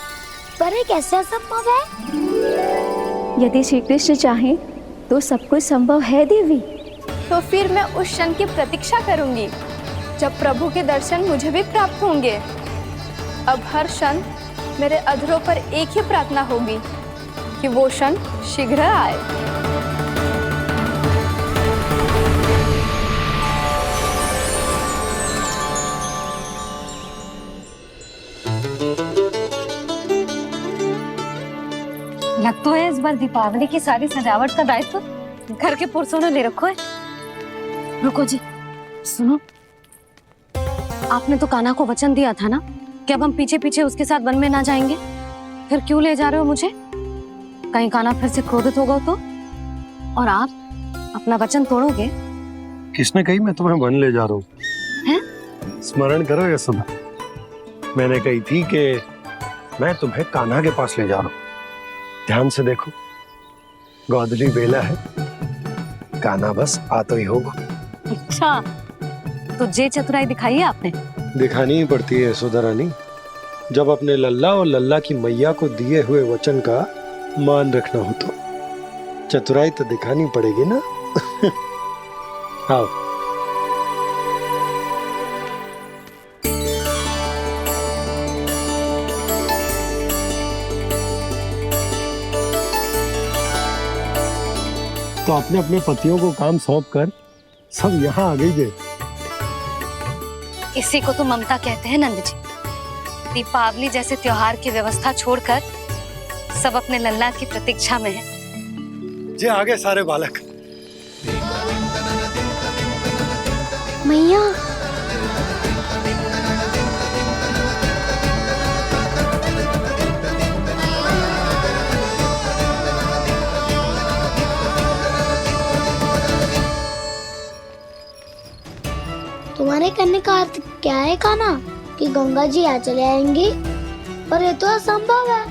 A: पर ये कैसे संभव है?
O: यदि श्री कृष्ण चाहे तो सब कुछ संभव है देवी।
N: तो फिर मैं उस क्षण की प्रतीक्षा करूंगी जब प्रभु के दर्शन मुझे भी प्राप्त होंगे। अब हर क्षण मेरे अधरों पर एक ही प्रार्थना होगी कि वो क्षण शीघ्र आए।
D: लग तो है इस बार दीपावली की सारी सजावट का दायित्व घर के पुरुषों ने ले रखो है। रुको जी, सुनो, आपने तो कान्हा को वचन दिया था ना कि अब हम पीछे पीछे उसके साथ वन में ना जाएंगे। फिर क्यों ले जा रहे हो मुझे? कहीं कान्हा फिर से क्रोधित होगा तो? और आप अपना वचन तोड़ोगे?
C: किसने कही मैं तुम्हें वन ले जा रहा हूँ? स्मरण करो ये सब। मैंने कही थी कि मैं तुम्हें कान्हा के पास ले जा रहा हूँ। ध्यान से देखो, गोदली बेला है, कान्हा बस आ तो ही होगा।
D: अच्छा, तो जे चतुराई दिखाई है आपने?
C: दिखानी ही पड़ती है यशोदा रानी। जब अपने लल्ला और लल्ला की मैया को दिए हुए वचन का मान रखना हो तो चतुराई तो दिखानी पड़ेगी ना। आओ। तो अपने अपने पतियों को काम सौंप कर सब यहाँ आ गई थे।
D: इसी को तो ममता कहते हैं नंद जी। दीपावली जैसे त्योहार की व्यवस्था छोड़कर सब अपने लल्ला की प्रतीक्षा में हैं।
C: जे आगे सारे बालक।
A: मैया तुम्हारे करने का अर्थ क्या है कान्हा? कि गंगा जी आ चले आएंगी? पर ये तो असंभव है।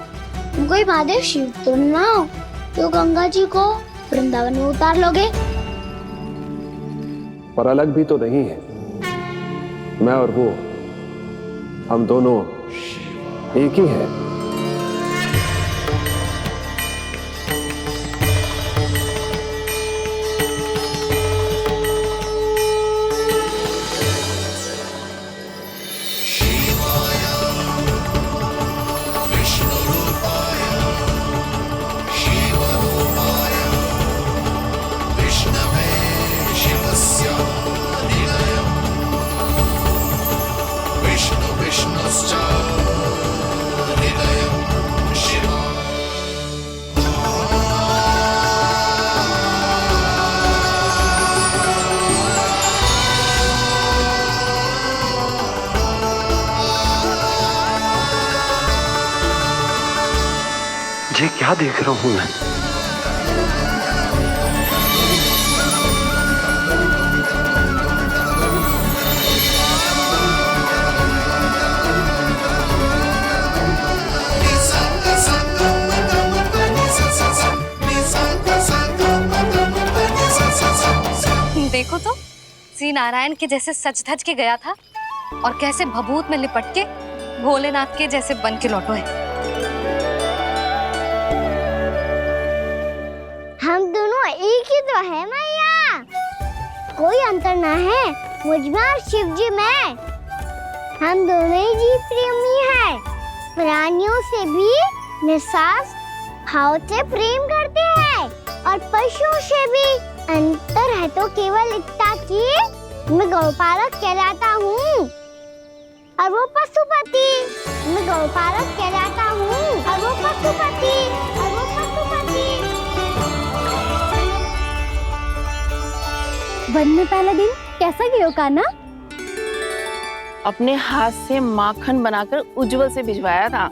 A: तुम कोई महादेव शिव तो ना हो तो गंगा जी को वृंदावन में उतार लोगे?
G: पर अलग भी तो नहीं है। मैं और वो, हम दोनों एक ही हैं।
C: ये क्या देख रहा हूं मैं?
D: देखो तो श्री नारायण के जैसे सज धज के गया था और कैसे भभूत में लिपट के भोलेनाथ के जैसे बन के लौटो है।
A: हम दोनों एक ही तो है मैया, कोई अंतर ना है मुझ में और शिव जी में। हम दोनों ही जीव प्रेमी हैं, प्राणियों से भी निस्वार्थ भाव से प्रेम करते हैं और पशुओं से भी। अंतर है तो केवल इतना कि मैं गौपालक कहलाता हूँ और वो पशुपति। मैं गौपालक कहलाता हूँ और वो पशुपति।
O: वन में पहला दिन कैसा गया कान्हा?
P: अपने हाथ से माखन बनाकर उज्जवल से भिजवाया था।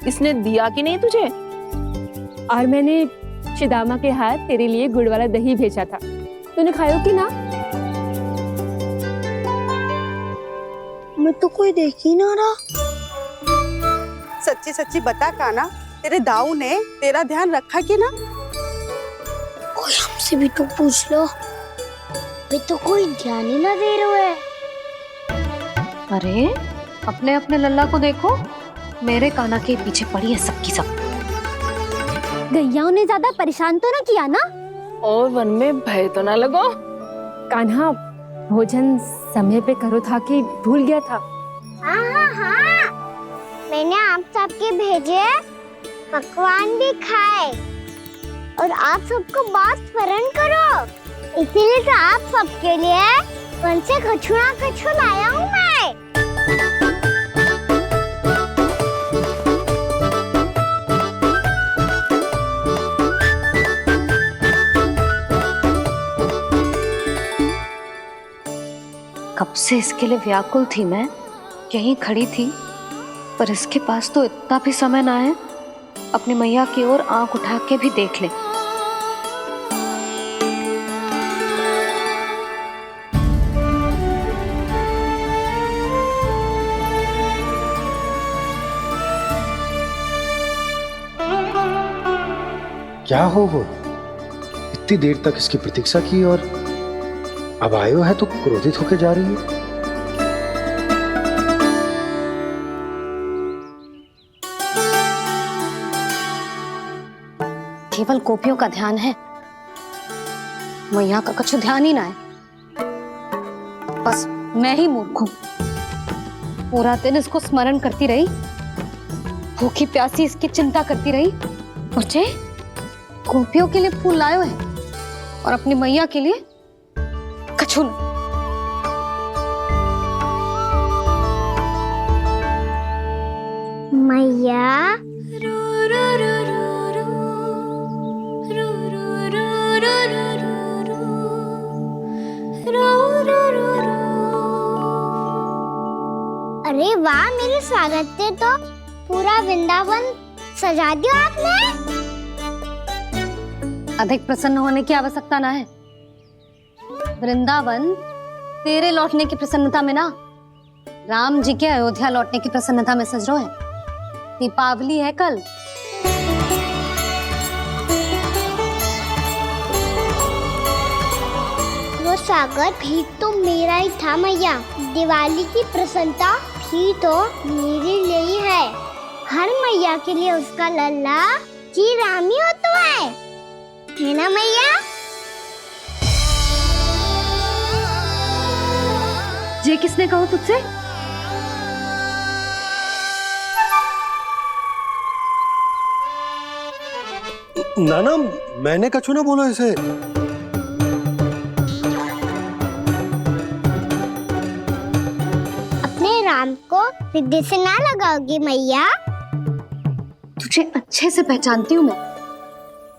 P: इसने दिया कि नहीं तुझे?
O: और मैंने शिदामा के हाथ तेरे लिए गुड़ वाला दही भेजा था, तूने खाया कि ना?
A: मैं तो कोई देख ही ना रहा।
Q: सच्ची सच्ची बता कान्हा, तेरे दाऊ ने तेरा ध्यान रखा कि ना?
A: कोई हमसे भी तो पूछ लो, वे तो कोई ध्यान ही ना दे रहे हैं।
D: अरे अपने अपने लल्ला को देखो, मेरे कान्हा के पीछे पड़ी है सबकी सब।
O: गैयाओं ने ज्यादा परेशान तो ना किया ना?
P: और वन में भय तो ना लगो?
O: कान्हा भोजन समय पे करो था कि भूल गया था?
A: हाँ, मैंने आप सबके भेजे पकवान भी खाए और आप सबको बात स्मरण करो, इसीलिए तो आप सबके लिए वन से कछु लाया हूँ मैं।
D: कब से इसके लिए व्याकुल थी मैं, यहीं खड़ी थी, पर इसके पास तो इतना भी समय ना है अपनी मैया की ओर आंख उठा के भी देख ले।
C: क्या हो वो? इतनी देर तक इसकी प्रतीक्षा की और अब आयो है तो क्रोधित होकर जा रही है।
D: केवल गोपियों का ध्यान है, मैया का कुछ ध्यान ही ना है। बस मैं ही मूर्ख हूं, पूरा दिन इसको स्मरण करती रही, भूखी प्यासी इसकी चिंता करती रही। मुझे गोपियों के लिए फूल लायो है और अपनी मैया के लिए कछु नहीं।
A: मैया अरे वाह, मेरे स्वागत से तो पूरा वृंदावन सजा दिया आपने।
D: अधिक प्रसन्न होने की आवश्यकता ना है। वृंदावन तेरे लौटने की प्रसन्नता में ना, राम जी के अयोध्या लौटने की प्रसन्नता में सज रहे हैं। दीपावली है कल।
A: वो स्वागत भी तो मेरा ही था मैया। दिवाली की प्रसन्नता भी तो मेरे लिए ही है। हर मैया के लिए उसका लल्ला की रामी होता है ना मैया?
D: ये किसने कहा तुझसे?
C: नाना, मैंने कछु ना बोला इसे।
A: अपने राम को हृदय से ना लगाओगी मैया?
D: तुझे अच्छे से पहचानती हूँ मैं,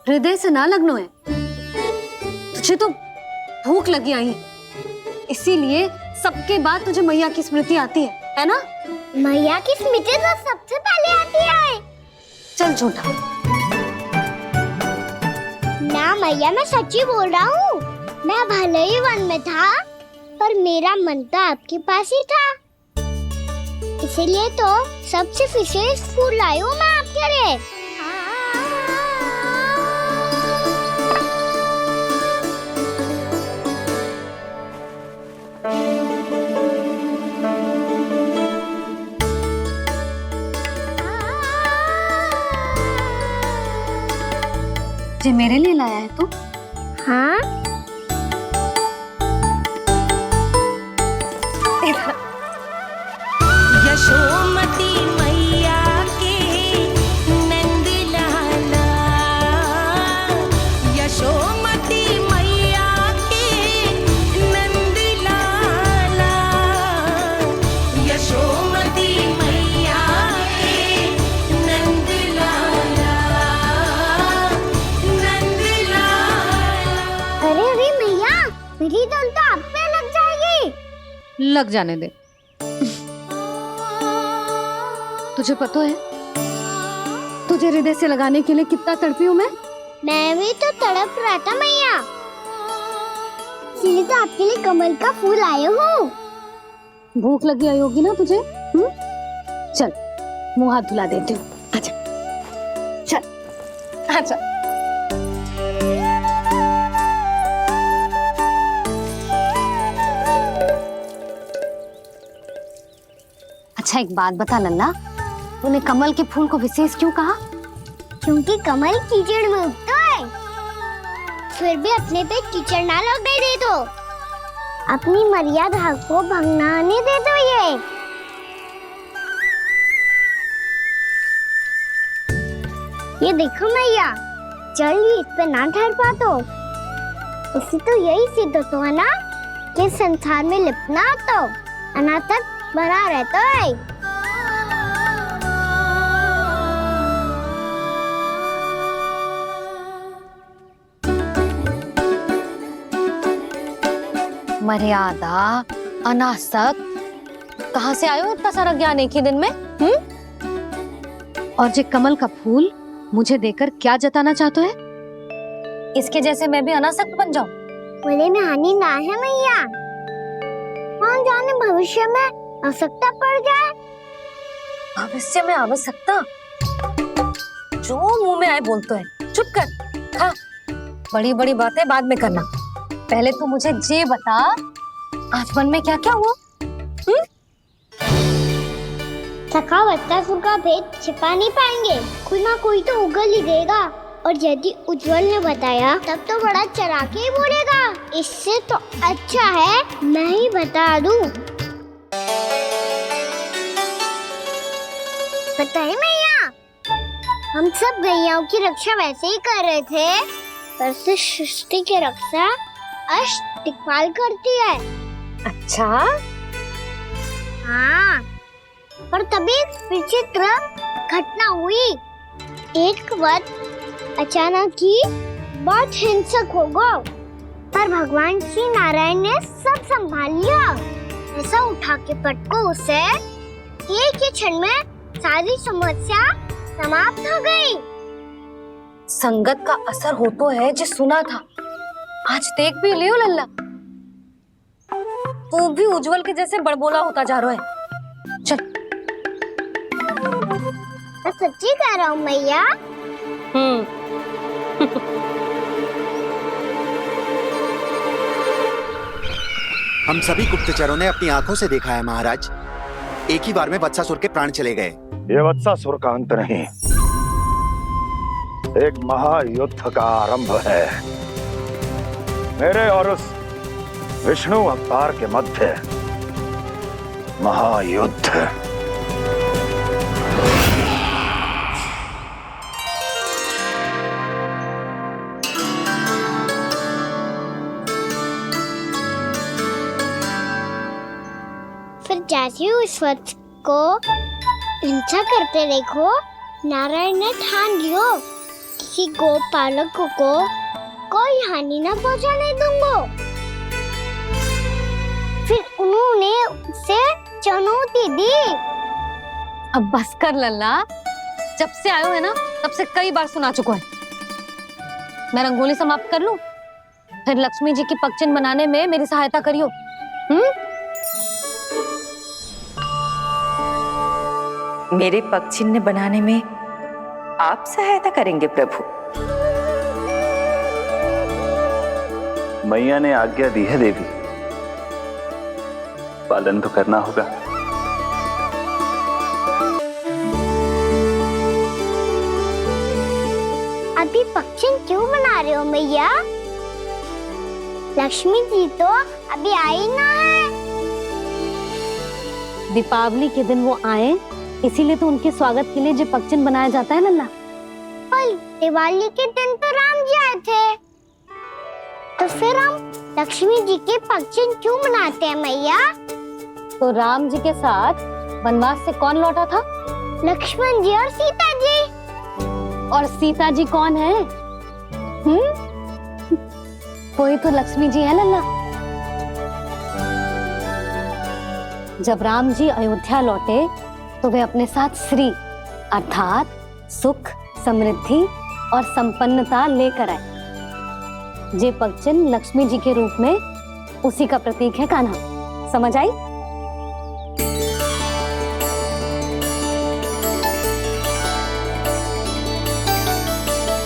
D: हृदय से ना लगनो है। तुझे तो भूख लगी आई है, इसीलिए सबके बाद तुझे मैया की स्मृति आती है ना?
A: मैया की स्मृति तो सबसे पहले आती है।
D: चल झूठा।
A: ना मैया, मैं सच्ची बोल रहा हूँ। मैं भले ही वन में था, पर मेरा मन तो आपके पास ही था। इसीलिए तो सबसे विशेष फूल लाई हूँ मैं आपके लिए।
D: ये मेरे लिए लाया है तू?
A: हाँ।
E: यशोमती मैया के नंद लाला, यशोमती मैया के नंद लाला, यशोमती मैया के नंद लाला, नंद लाला।
A: अरे अरे मैया, मेरी धुन तो आप पे लग जाएगी।
D: लग जाने दे। तुझे पता है तुझे हृदय से लगाने के लिए कितना तड़पी हूँ मैं?
A: मैं भी तो तड़प रहा था मैया, इसलिए तो आपके लिए कमल का फूल आया हूँ।
D: भूख लगी आई होगी ना तुझे? चल मुंह हाथ धुला देती हूँ। आजा चल आजा। अच्छा एक बात बता लल्ला, तूने कमल के फूल को विशेष क्यों कहा?
A: क्योंकि कमल कीचड़ में उगता है, फिर भी अपने पे कीचड़ ना लगने दे दो। अपनी मर्यादा को भंग ना आने दे दो। ये देखो मैया, जल भी इस पे ना ठहर पा तो इससे तो यही सिद्ध होता है ना कि संसार में लिपना तो अनाथ तक बना रहता है।
D: मर्यादा, अनासक्त, कहाँ से आयो इतना सारा ज्ञान एक ही दिन में? और ये कमल का फूल मुझे देकर क्या जताना चाहते है? इसके जैसे मैं भी अनासक्त बन जाऊं?
A: बोले में हानि ना है मैया, कौन जाने भविष्य में आवश्यकता पड़ जाए।
D: भविष्य में आवश्यकता? जो मुंह में आए बोलते हैं, चुप कर। हाँ, बड़ी बड़ी बातें बाद में करना, पहले तो मुझे ये बता आज वन में क्या क्या हुआ?
A: सखा बत्तासुर का भेद छिपा नहीं पाएंगे, कोई ना कोई तो उगल ही देगा। और यदि उज्जवल ने बताया तब तो बड़ा चला के ही बोलेगा। इससे तो अच्छा है मैं ही बता दूं। पता है मैया, हम सब गैयाओं की रक्षा वैसे ही कर रहे थे, पर से सृष्टि की रक्षा दिक्पाल करती है।
D: अच्छा?
A: हाँ, पर तभी विचित्र घटना हुई। एक वक्त अचानक ही बहुत हिंसक हो गया, पर भगवान श्री नारायण ने सब संभाल लिया। ऐसा उठा के पटको उसे एक ही क्षण में सारी समस्या समाप्त हो गई।
D: संगत का असर हो तो है जो सुना था, आज देख भी लियो लल्ला, तू भी उज्जवल के जैसे बड़बोला होता जा रहा है। चल।
A: मैं सच्ची कह रहा हूँ मैया।
R: हम सभी गुप्तचरों ने अपनी आंखों से देखा है महाराज, एक ही बार में वत्सासुर के प्राण चले गए।
L: ये वत्सासुर का अंत नहीं, एक महायुद्ध का आरंभ है। मेरे और उस विष्णु अवतार के मध्य महायुद्ध।
A: फिर जैसे ही उस वत्स को हिंसा करते देखो, नारायण ने ठान लियो किसी गोपालक को कोई हानि न पहुंचाने दूंगा। फिर उन्होंने उसे चुनौती दी।
D: अब बस कर लल्ला, जब से आयो है ना तब से कई बार सुना चुका है। मैं रंगोली समाप्त कर लूं, फिर लक्ष्मी जी की पगचिन बनाने में मेरी सहायता करियो।
J: मेरे पगचिन्ह बनाने में आप सहायता करेंगे प्रभु?
S: मैया ने आज्ञा दी है देवी, पालन तो करना होगा।
A: अभी पगचिन क्यों बना रहे हो मैया? लक्ष्मी जी तो अभी आई ना है।
D: दीपावली के दिन वो आए, इसीलिए तो उनके स्वागत के लिए जो पगचिन बनाया जाता है लल्ला।
A: पर दिवाली के दिन तो राम जी आए थे, तो फिर हम लक्ष्मी जी के पगचिन क्यों मनाते हैं मैया?
D: तो राम जी के साथ वनवास से कौन लौटा था?
A: लक्ष्मण जी और सीता जी।
D: और सीता जी कौन है? वही तो लक्ष्मी जी है लल्ला। जब राम जी अयोध्या लौटे तो वे अपने साथ श्री अर्थात सुख, समृद्धि और संपन्नता लेकर आए। जे पगचिन लक्ष्मी जी के रूप में उसी का प्रतीक है कान्हा। समझ आई?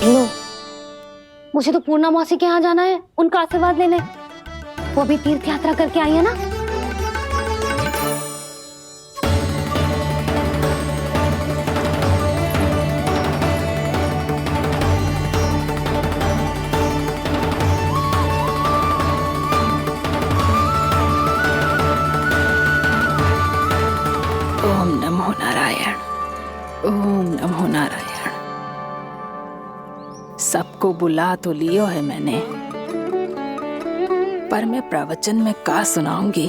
D: लो, मुझे तो पूर्णा मौसी के यहाँ जाना है, उनका आशीर्वाद लेने। वो भी तीर्थ यात्रा करके आई है ना।
P: ओम नमो नारायण, ओम नमो नारायण। सबको बुला तो लियो है मैंने, पर मैं प्रवचन में का सुनाऊंगी,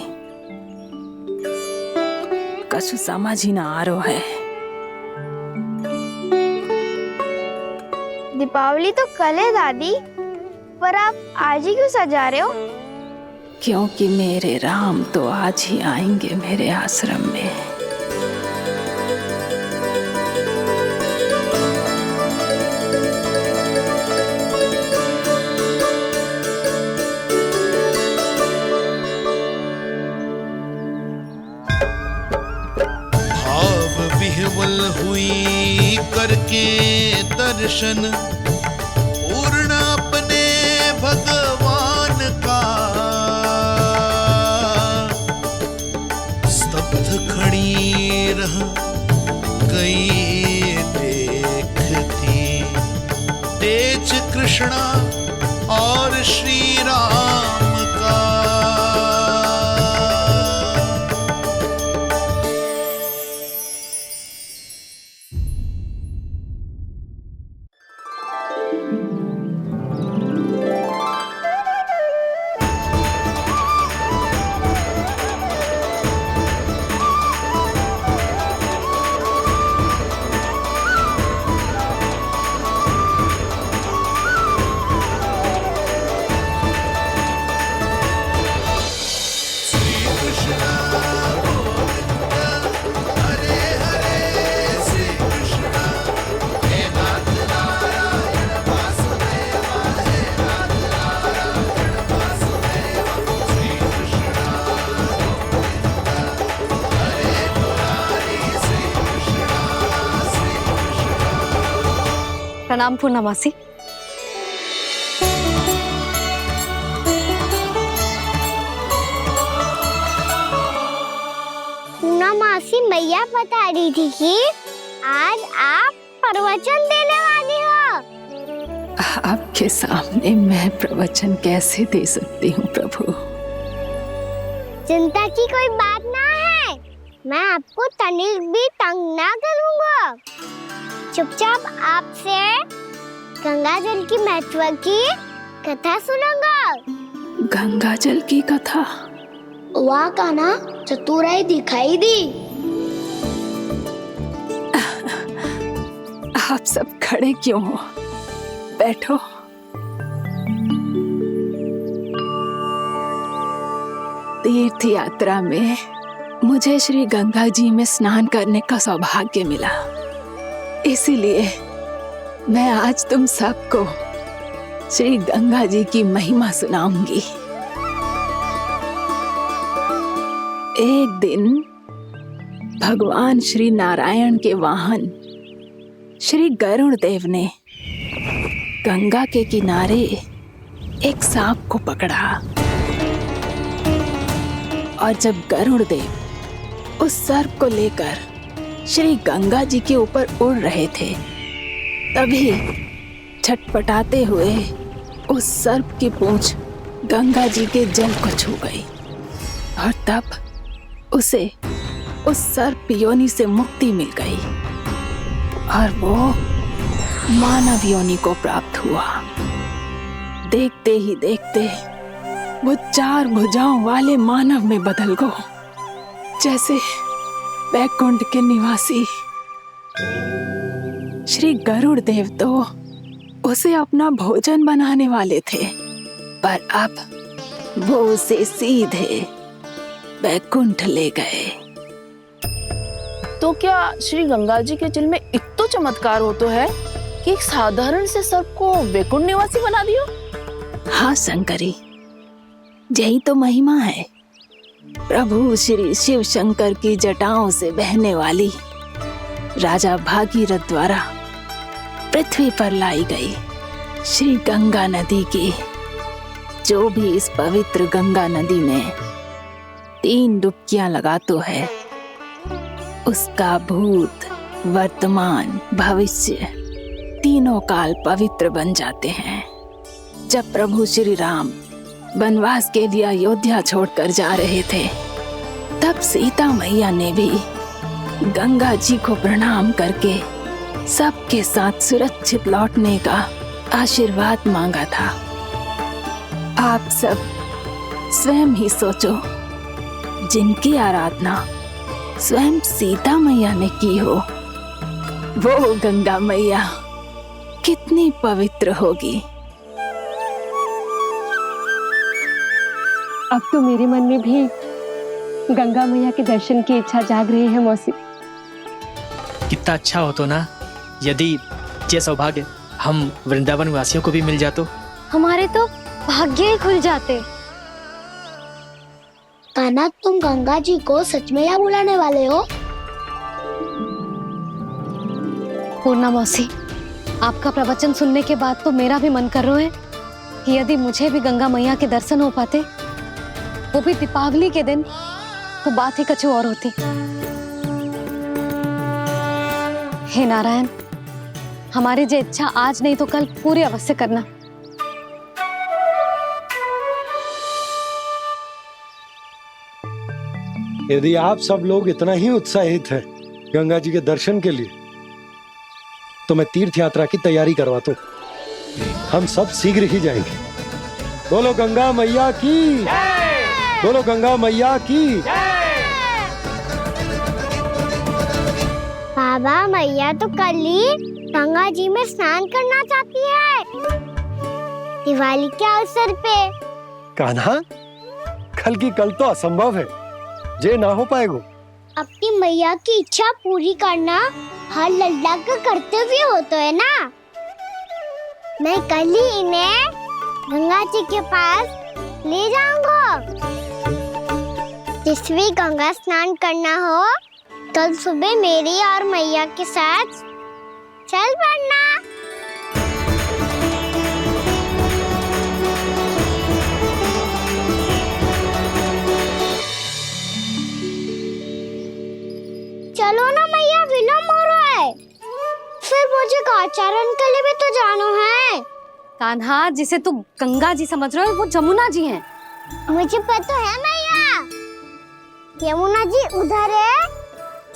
P: कछु समझ ही ना आ रहा है।
N: दीपावली तो कल है दादी, पर आप आज ही क्यों सजा रहे हो?
P: क्योंकि मेरे राम तो आज ही आएंगे मेरे आश्रम में।
F: विह्वल हुई करके दर्शन, पूर्ण अपने भगवान का, स्तब्ध खड़ी रह गई देखती। कृष्ण और श्री राम का।
D: प्रणाम पूर्णमासी।
A: पूर्णमासी मैया बता रही थी कि आज आप प्रवचन देने वाली हो।
J: आपके सामने मैं प्रवचन कैसे दे सकती हूँ प्रभु?
A: चिंता की कोई बात ना है, मैं आपको तनिक भी तंग ना करूँगा। चुपचाप आपसे गंगा जल की महत्व की कथा सुनूंगा।
J: गंगा जल की कथा?
A: वहाँ का ना चतुराई दिखाई दी।
J: आप सब खड़े क्यों हो? बैठो। तीर्थ यात्रा में मुझे श्री गंगा जी में स्नान करने का सौभाग्य मिला, इसीलिए मैं आज तुम सबको श्री गंगा जी की महिमा सुनाऊंगी। एक दिन भगवान श्री नारायण के वाहन श्री गरुड़ देव ने गंगा के किनारे एक सांप को पकड़ा, और जब गरुड़ देव उस सर्प को लेकर श्री गंगा जी के ऊपर उड़ रहे थे, तभी छटपटाते हुए उस सर्प की पूंछ गंगा जी के जल को छू गई, और तब उसे उस सर्प योनि से मुक्ति मिल गई और वो मानव योनि को प्राप्त हुआ। देखते ही देखते वो 4 भुजाओं वाले मानव में बदल गया, जैसे बैकुंठ के निवासी। श्री गरुड़ देव तो उसे अपना भोजन बनाने वाले थे, पर अब वो उसे सीधे बैकुंठ ले गए।
P: तो क्या श्री गंगा जी के जल में इतना चमत्कार हो तो है कि एक साधारण से सर्प को वैकुंठ निवासी बना दियो?
J: हाँ शंकरी, यही तो महिमा है। प्रभु श्री शिव शंकर की जटाओं से बहने वाली राजा भागीरथ द्वारा पृथ्वी पर लाई गई श्री गंगा नदी की, जो भी इस पवित्र गंगा नदी में 3 डुबकियां लगातो है, उसका भूत, वर्तमान, भविष्य तीनों काल पवित्र बन जाते हैं। जब प्रभु श्री राम वनवास के लिए अयोध्या छोड़कर जा रहे थे, तब सीता मैया ने भी गंगा जी को प्रणाम करके सबके साथ सुरक्षित लौटने का आशीर्वाद मांगा था। आप सब स्वयं ही सोचो, जिनकी आराधना स्वयं सीता मैया ने की हो, वो गंगा मैया कितनी पवित्र होगी।
O: अब तो मेरे मन में भी गंगा मैया के दर्शन की इच्छा जाग रही है मौसी।
H: कितना अच्छा हो तो ना यदि ये सौभाग्य हम वृंदावन वासियों को भी मिल जातो।
A: हमारे तो भाग्य ही खुल जाते। कान्हा, तुम गंगा जी को सच में यहाँ बुलाने वाले हो?
D: पूर्णा मौसी, आपका प्रवचन सुनने के बाद तो मेरा भी मन कर रहा है कि यदि मुझे भी गंगा मैया के दर्शन हो पाते, वो भी दीपावली के दिन, तो बात ही कुछ और होती। हे नारायण, हमारी जो इच्छा आज नहीं तो कल पूरी अवश्य करना।
C: यदि आप सब लोग इतना ही उत्साहित हैं गंगा जी के दर्शन के लिए, तो मैं तीर्थ यात्रा की तैयारी करवाता हूँ। हम सब शीघ्र ही जाएंगे। बोलो गंगा मैया की, बोलो गंगा मैया की।
A: बाबा, मैया तो कल ही गंगा जी में स्नान करना चाहती है, दिवाली के अवसर पे।
C: कान्हा, कल की कल तो असंभव है, जे ना हो पाएगा।
A: अपनी मैया की इच्छा पूरी करना हर लल्ला का कर्तव्य होता है ना। मैं कल ही इन्हें गंगा जी के पास ले जाऊंगा। जिस भी गंगा स्नान करना हो, कल सुबह मेरी और मैया के साथ चल पड़ना। चलो ना मैया, विलम्ब हो रहा है। फिर मुझे आचरण के लिए भी तो जाना है।
D: कान्हा, जिसे तू गंगा जी समझ रहे हो वो जमुना जी हैं।
A: मुझे पता है मैया, यमुना जी उधर है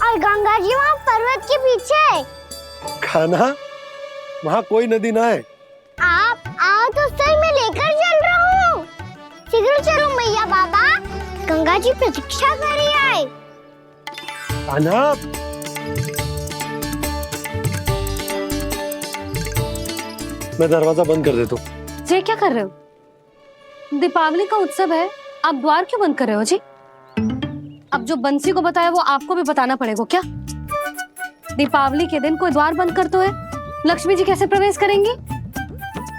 A: और गंगा जी वहाँ पर्वत के पीछे।
C: कान्हा, वहाँ कोई नदी ना है।
A: आप आओ तो सही, मैं लेकर चल रहा हूँ। शीघ्र चलो मैया बाबा, गंगा जी प्रतीक्षा कर रही है।
C: कान्हा, मैं दरवाजा बंद कर देता हूँ।
D: ये क्या कर रहे हो? दीपावली का उत्सव है, आप द्वार क्यों बंद कर रहे हो जी? अब जो बंसी को बताया वो आपको भी बताना पड़ेगा क्या? दीपावली के दिन कोई द्वार बंद कर तो है, लक्ष्मी जी कैसे प्रवेश करेंगी?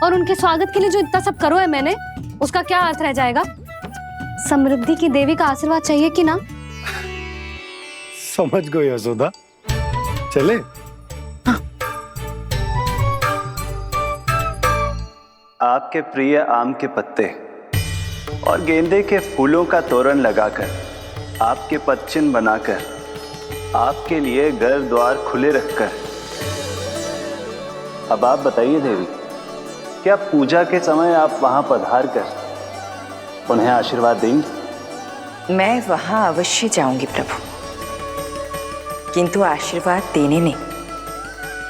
D: और उनके स्वागत के लिए जो इतना सब करो है मैंने, उसका क्या अर्थ रह जाएगा? समृद्धि की देवी का आशीर्वाद चाहिए कि ना?
C: समझ गई यशोदा, चले।
S: आपके प्रिय आम के पत्ते और गेंदे के फूलों का तोरण लगाकर, आपके पदचिन्ह बनाकर, आपके लिए घर द्वार खुले रखकर, अब आप बताइए देवी, क्या पूजा के समय आप वहां पधार कर उन्हें आशीर्वाद देंगी?
T: मैं वहां अवश्य जाऊंगी प्रभु, किंतु आशीर्वाद देने नहीं,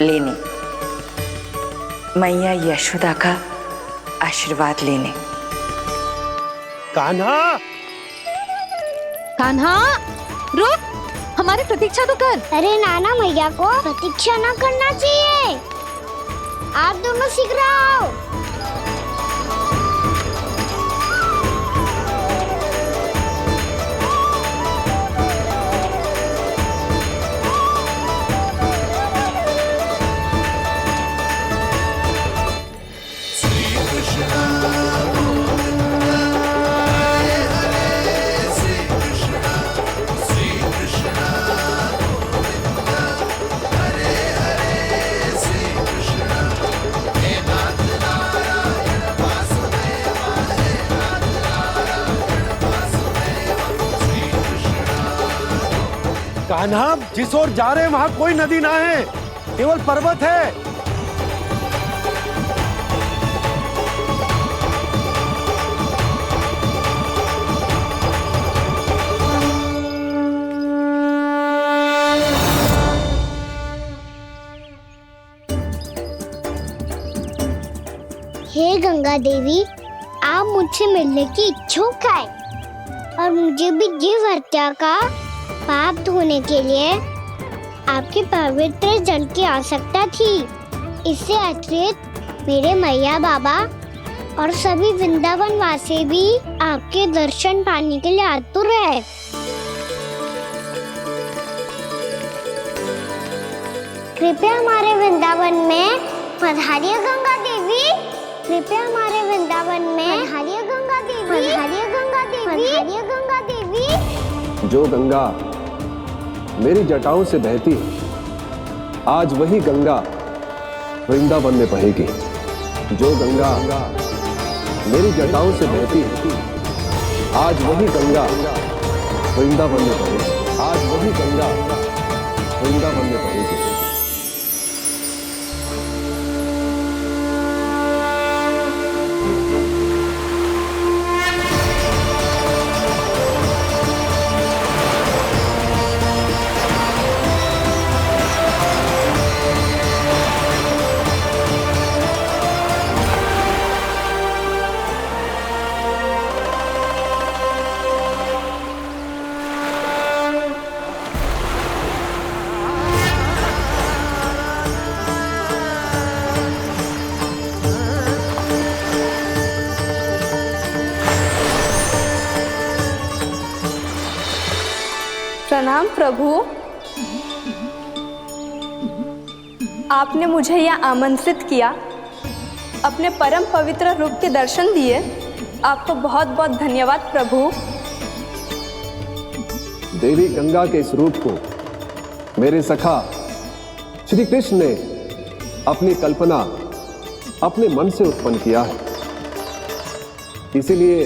T: लेने। मैया यशोदा का आशीर्वाद लेने।
C: कान्हा,
D: कान्हा, रुक, हमारी प्रतीक्षा तो कर।
A: अरे नाना, मैया को प्रतीक्षा ना करना चाहिए। आप दोनों शीघ्र आओ।
C: कान्हा, जिस ओर जा रहे हैं वहाँ कोई नदी ना है, केवल पर्वत है।
A: हे गंगा देवी, आप मुझसे मिलने की इच्छुक है और मुझे भी जीव हत्या का पाप धोने के लिए आपके पवित्र जल की आवश्यकता थी। इससे अतिरिक्त मेरे मैया बाबा और सभी वृंदावन वासी भी आपके दर्शन पाने के लिए आतुर है। कृपया हमारे वृंदावन में पधारिए गंगा देवी। कृपया हमारे वृंदावन में पधारिए गंगा देवी। पधारिए गंगा देवी। पधारिए गंगा देवी।
G: जो गंगा मेरी जटाओं से बहती है, आज वही गंगा वृंदावन में बहेगी। जो गंगा मेरी जटाओं से बहती है, आज वही गंगा वृंदावन में बहेगी। आज वही गंगा वृंदावन में बहेगी।
N: प्रणाम प्रभु। आपने मुझे यह आमंत्रित किया, अपने परम पवित्र रूप के दर्शन दिए। आपको बहुत बहुत धन्यवाद प्रभु।
G: देवी गंगा के इस रूप को मेरे सखा श्री कृष्ण ने अपनी कल्पना अपने मन से उत्पन्न किया है। इसीलिए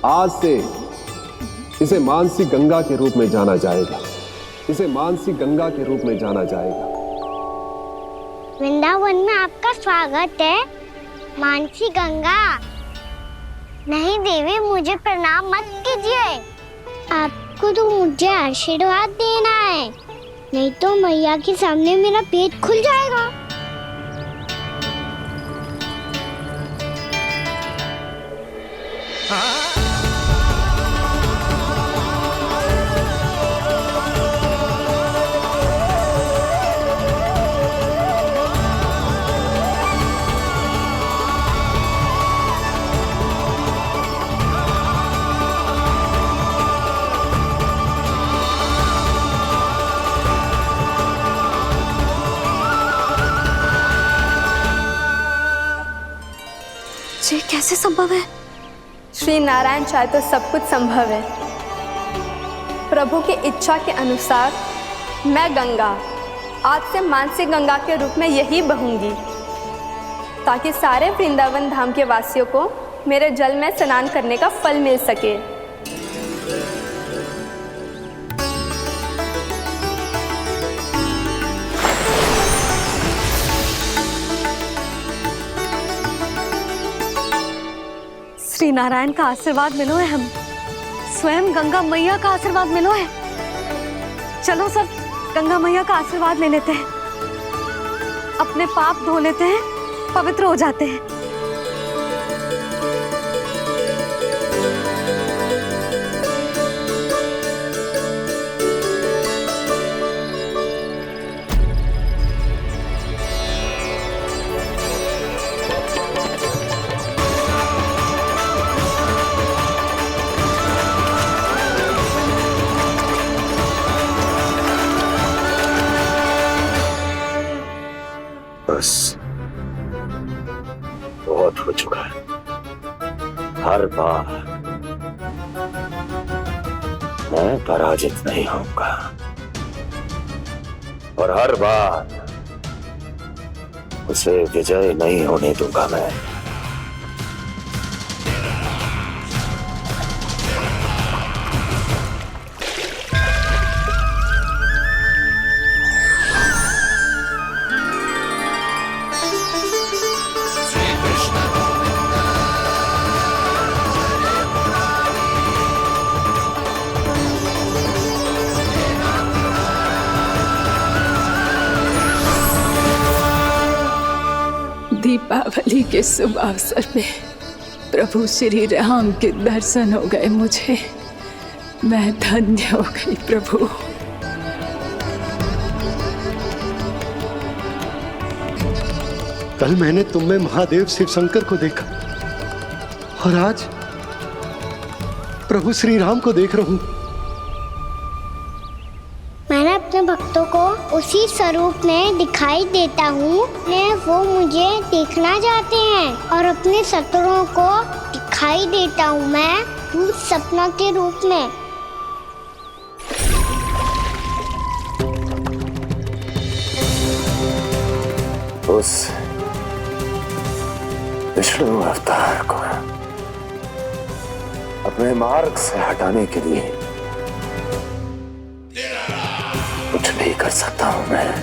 G: आज से इसे मानसी गंगा के रूप में जाना जाएगा। इसे मानसी गंगा के रूप में जाना जाएगा।
A: वृंदावन में आपका स्वागत है मानसी गंगा। नहीं देवी, मुझे प्रणाम मत कीजिए। आपको तो मुझे आशीर्वाद देना है, नहीं तो मैया के सामने मेरा पेट खुल जाएगा।
D: ये कैसे संभव है?
N: श्री नारायण चाहे तो सब कुछ संभव है। प्रभु की इच्छा के अनुसार मैं गंगा आज से मानसी गंगा के रूप में यही बहूंगी, ताकि सारे वृंदावन धाम के वासियों को मेरे जल में स्नान करने का फल मिल सके।
D: श्री नारायण का आशीर्वाद मिलो है, हम स्वयं गंगा मैया का आशीर्वाद मिलो है। चलो सब गंगा मैया का आशीर्वाद ले लेते हैं, अपने पाप धो लेते हैं, पवित्र हो जाते हैं।
L: बस बहुत हो चुका है। हर बार मैं पराजित नहीं होऊंगा और हर बार उसे विजय नहीं होने दूंगा मैं।
U: दीपावली के शुभ अवसर में प्रभु श्री राम के दर्शन हो गए मुझे। मैं धन्य हो गई प्रभु।
C: कल मैंने तुम में महादेव शिव शंकर को देखा और आज प्रभु श्री राम को देख रहा हूं।
A: मैंने अपने भक्तों को उसी स्वरूप में दिखाई देता हूँ, वो मुझे देखना चाहते हैं और अपने शत्रुओं को दिखाई देता हूँ मैं भूत सपना के रूप में।
L: उस विष्णु अवतार को अपने मार्ग से हटाने के लिए कुछ भी कर सकता हूं मैं,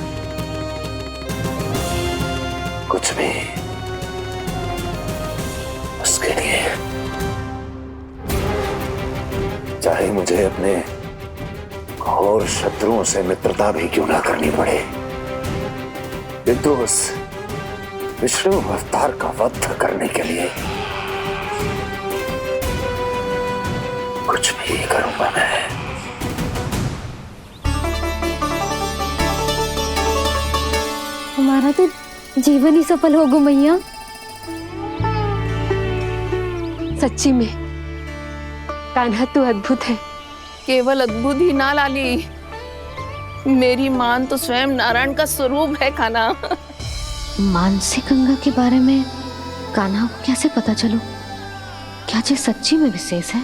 L: कुछ भी। उसके लिए चाहे मुझे अपने घोर शत्रुओं से मित्रता भी क्यों ना करनी पड़े, किंतु उस विष्णु अवतार का वध करने के लिए कुछ भी करूंगा मैं।
D: हमारा तो जीवन ही सफल होगा मैया।
V: सच्ची में कान्हा तू अद्भुत है।
P: केवल अद्भुत ही ना लाली, मेरी मान तो स्वयं नारायण का स्वरूप है कान्हा।
D: मानसी गंगा के बारे में कान्हा को कैसे पता चलो? क्या ये सच्ची में विशेष है,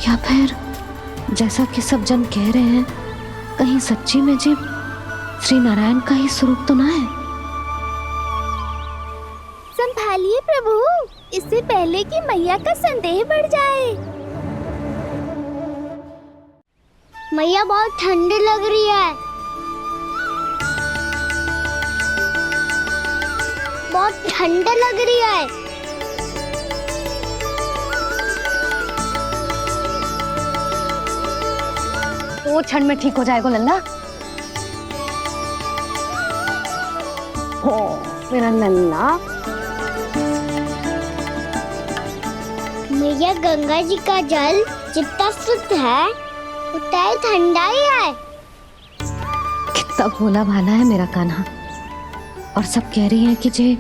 D: या फिर जैसा कि सब जन कह रहे हैं, कहीं सच्ची में जी श्री नारायण का ही स्वरूप तो ना है?
A: संभालिए प्रभु, इससे पहले कि मैया का संदेह बढ़ जाए। मैया बहुत ठंडी लग रही है, बहुत ठंडा लग रही है।
D: वो ठंड में ठीक हो जाएगा लल्ला। हो मेरा लल्ला।
A: मैया गंगा जी का जल जितना शुद्ध है उतना ही ठंडा ही है।
D: कितना भोला भाला है मेरा कान्हा, और सब कह रही हैं कि जे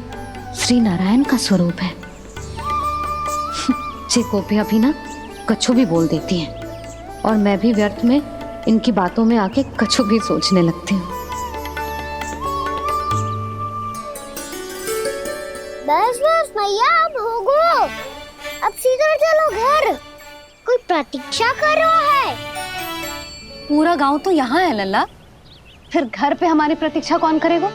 D: श्री नारायण का स्वरूप है। जे गोपियां भी ना कछु भी बोल देती हैं, और मैं भी व्यर्थ में इनकी बातों में आके कछु भी सोचने लगती हूँ।
A: बस बस मैया, अब होगो, अब सीधा चलो घर। कोई प्रतीक्षा कर रहा है।
D: पूरा गांव तो यहाँ है लल्ला, फिर घर पे हमारी प्रतीक्षा कौन करेगा?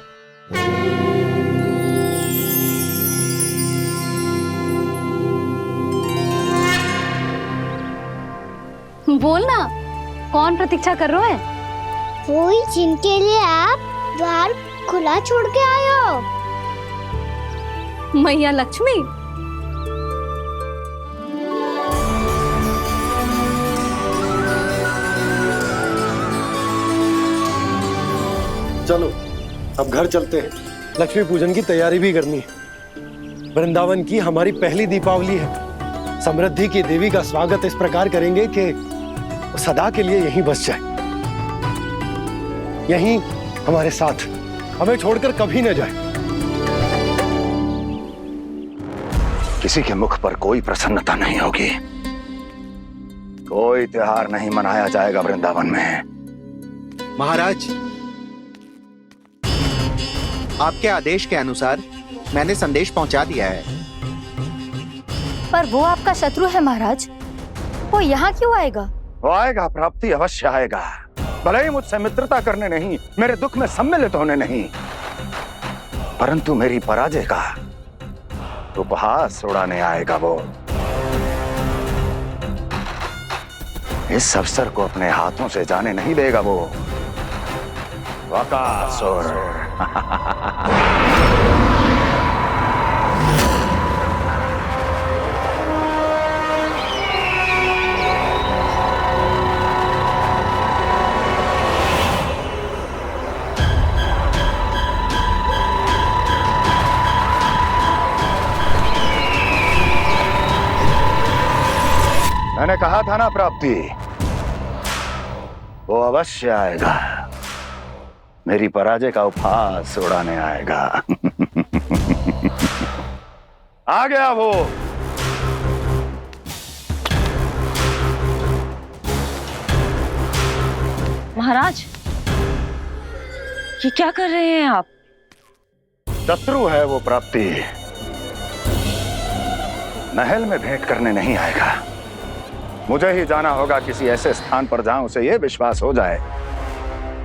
D: बोलना, कौन प्रतीक्षा कर रहे हैं?
A: वही जिनके लिए आप द्वार खुला छोड़ के आए हो।
D: मैया लक्ष्मी।
C: चलो अब घर चलते हैं, लक्ष्मी पूजन की तैयारी भी करनी है। वृंदावन की हमारी पहली दीपावली है। समृद्धि की देवी का स्वागत इस प्रकार करेंगे कि सदा के लिए यहीं बस जाए, यहीं हमारे साथ, हमें छोड़कर कभी न जाए।
L: किसी के मुख पर कोई प्रसन्नता नहीं होगी, कोई त्योहार नहीं मनाया जाएगा वृंदावन में।
R: महाराज, आपके आदेश के अनुसार मैंने संदेश पहुंचा दिया है।
O: पर वो आपका शत्रु है महाराज, वो यहाँ क्यों आएगा?
L: वो आएगा, प्राप्ति अवश्य आएगा। भले ही मुझसे मित्रता करने नहीं, मेरे दुख में सम्मिलित होने नहीं, परंतु मेरी पराजय का उपहास उड़ाने आएगा वो। इस अवसर को अपने हाथों से जाने नहीं देगा वो। बकासुर। मैंने कहा था ना प्राप्ति, वो अवश्य आएगा, मेरी पराजय का उपहास उड़ाने आएगा। आ गया वो।
T: महाराज, ये क्या कर रहे हैं आप?
L: शत्रु है वो प्राप्ति, महल में भेंट करने नहीं आएगा। मुझे ही जाना होगा किसी ऐसे स्थान पर जहां उसे यह विश्वास हो जाए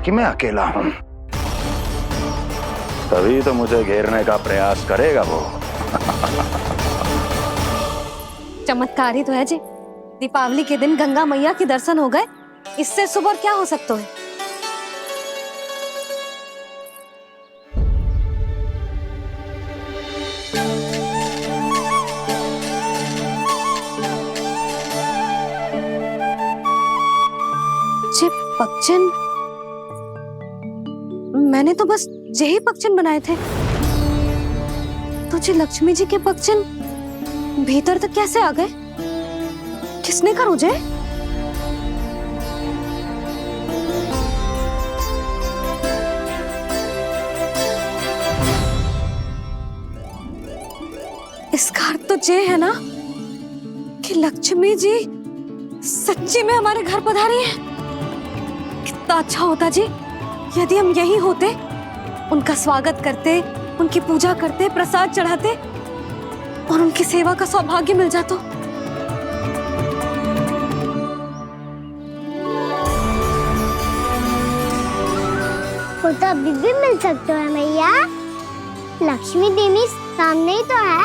L: कि मैं अकेला हूं, तभी तो मुझे घेरने का प्रयास करेगा वो।
D: चमत्कार ही तो है जी, दीपावली के दिन गंगा मैया के दर्शन हो गए, इससे शुभ और क्या हो सकता है? पक्षन, मैंने तो बस यही पक्षन बनाए थे, तुझे लक्ष्मी जी के पक्षन भीतर तक कैसे आ गए? किसने कर मुझे? इसका अर्थ तो ये है ना कि लक्ष्मी जी सच्ची में हमारे घर पधारी है। कितना अच्छा होता जी यदि हम यही होते, उनका स्वागत करते, उनकी पूजा करते, प्रसाद चढ़ाते और उनकी सेवा का सौभाग्य मिल जाता।
A: वो तो अभी भी मिल सकते हैं मैया। लक्ष्मी देवी सामने ही तो है।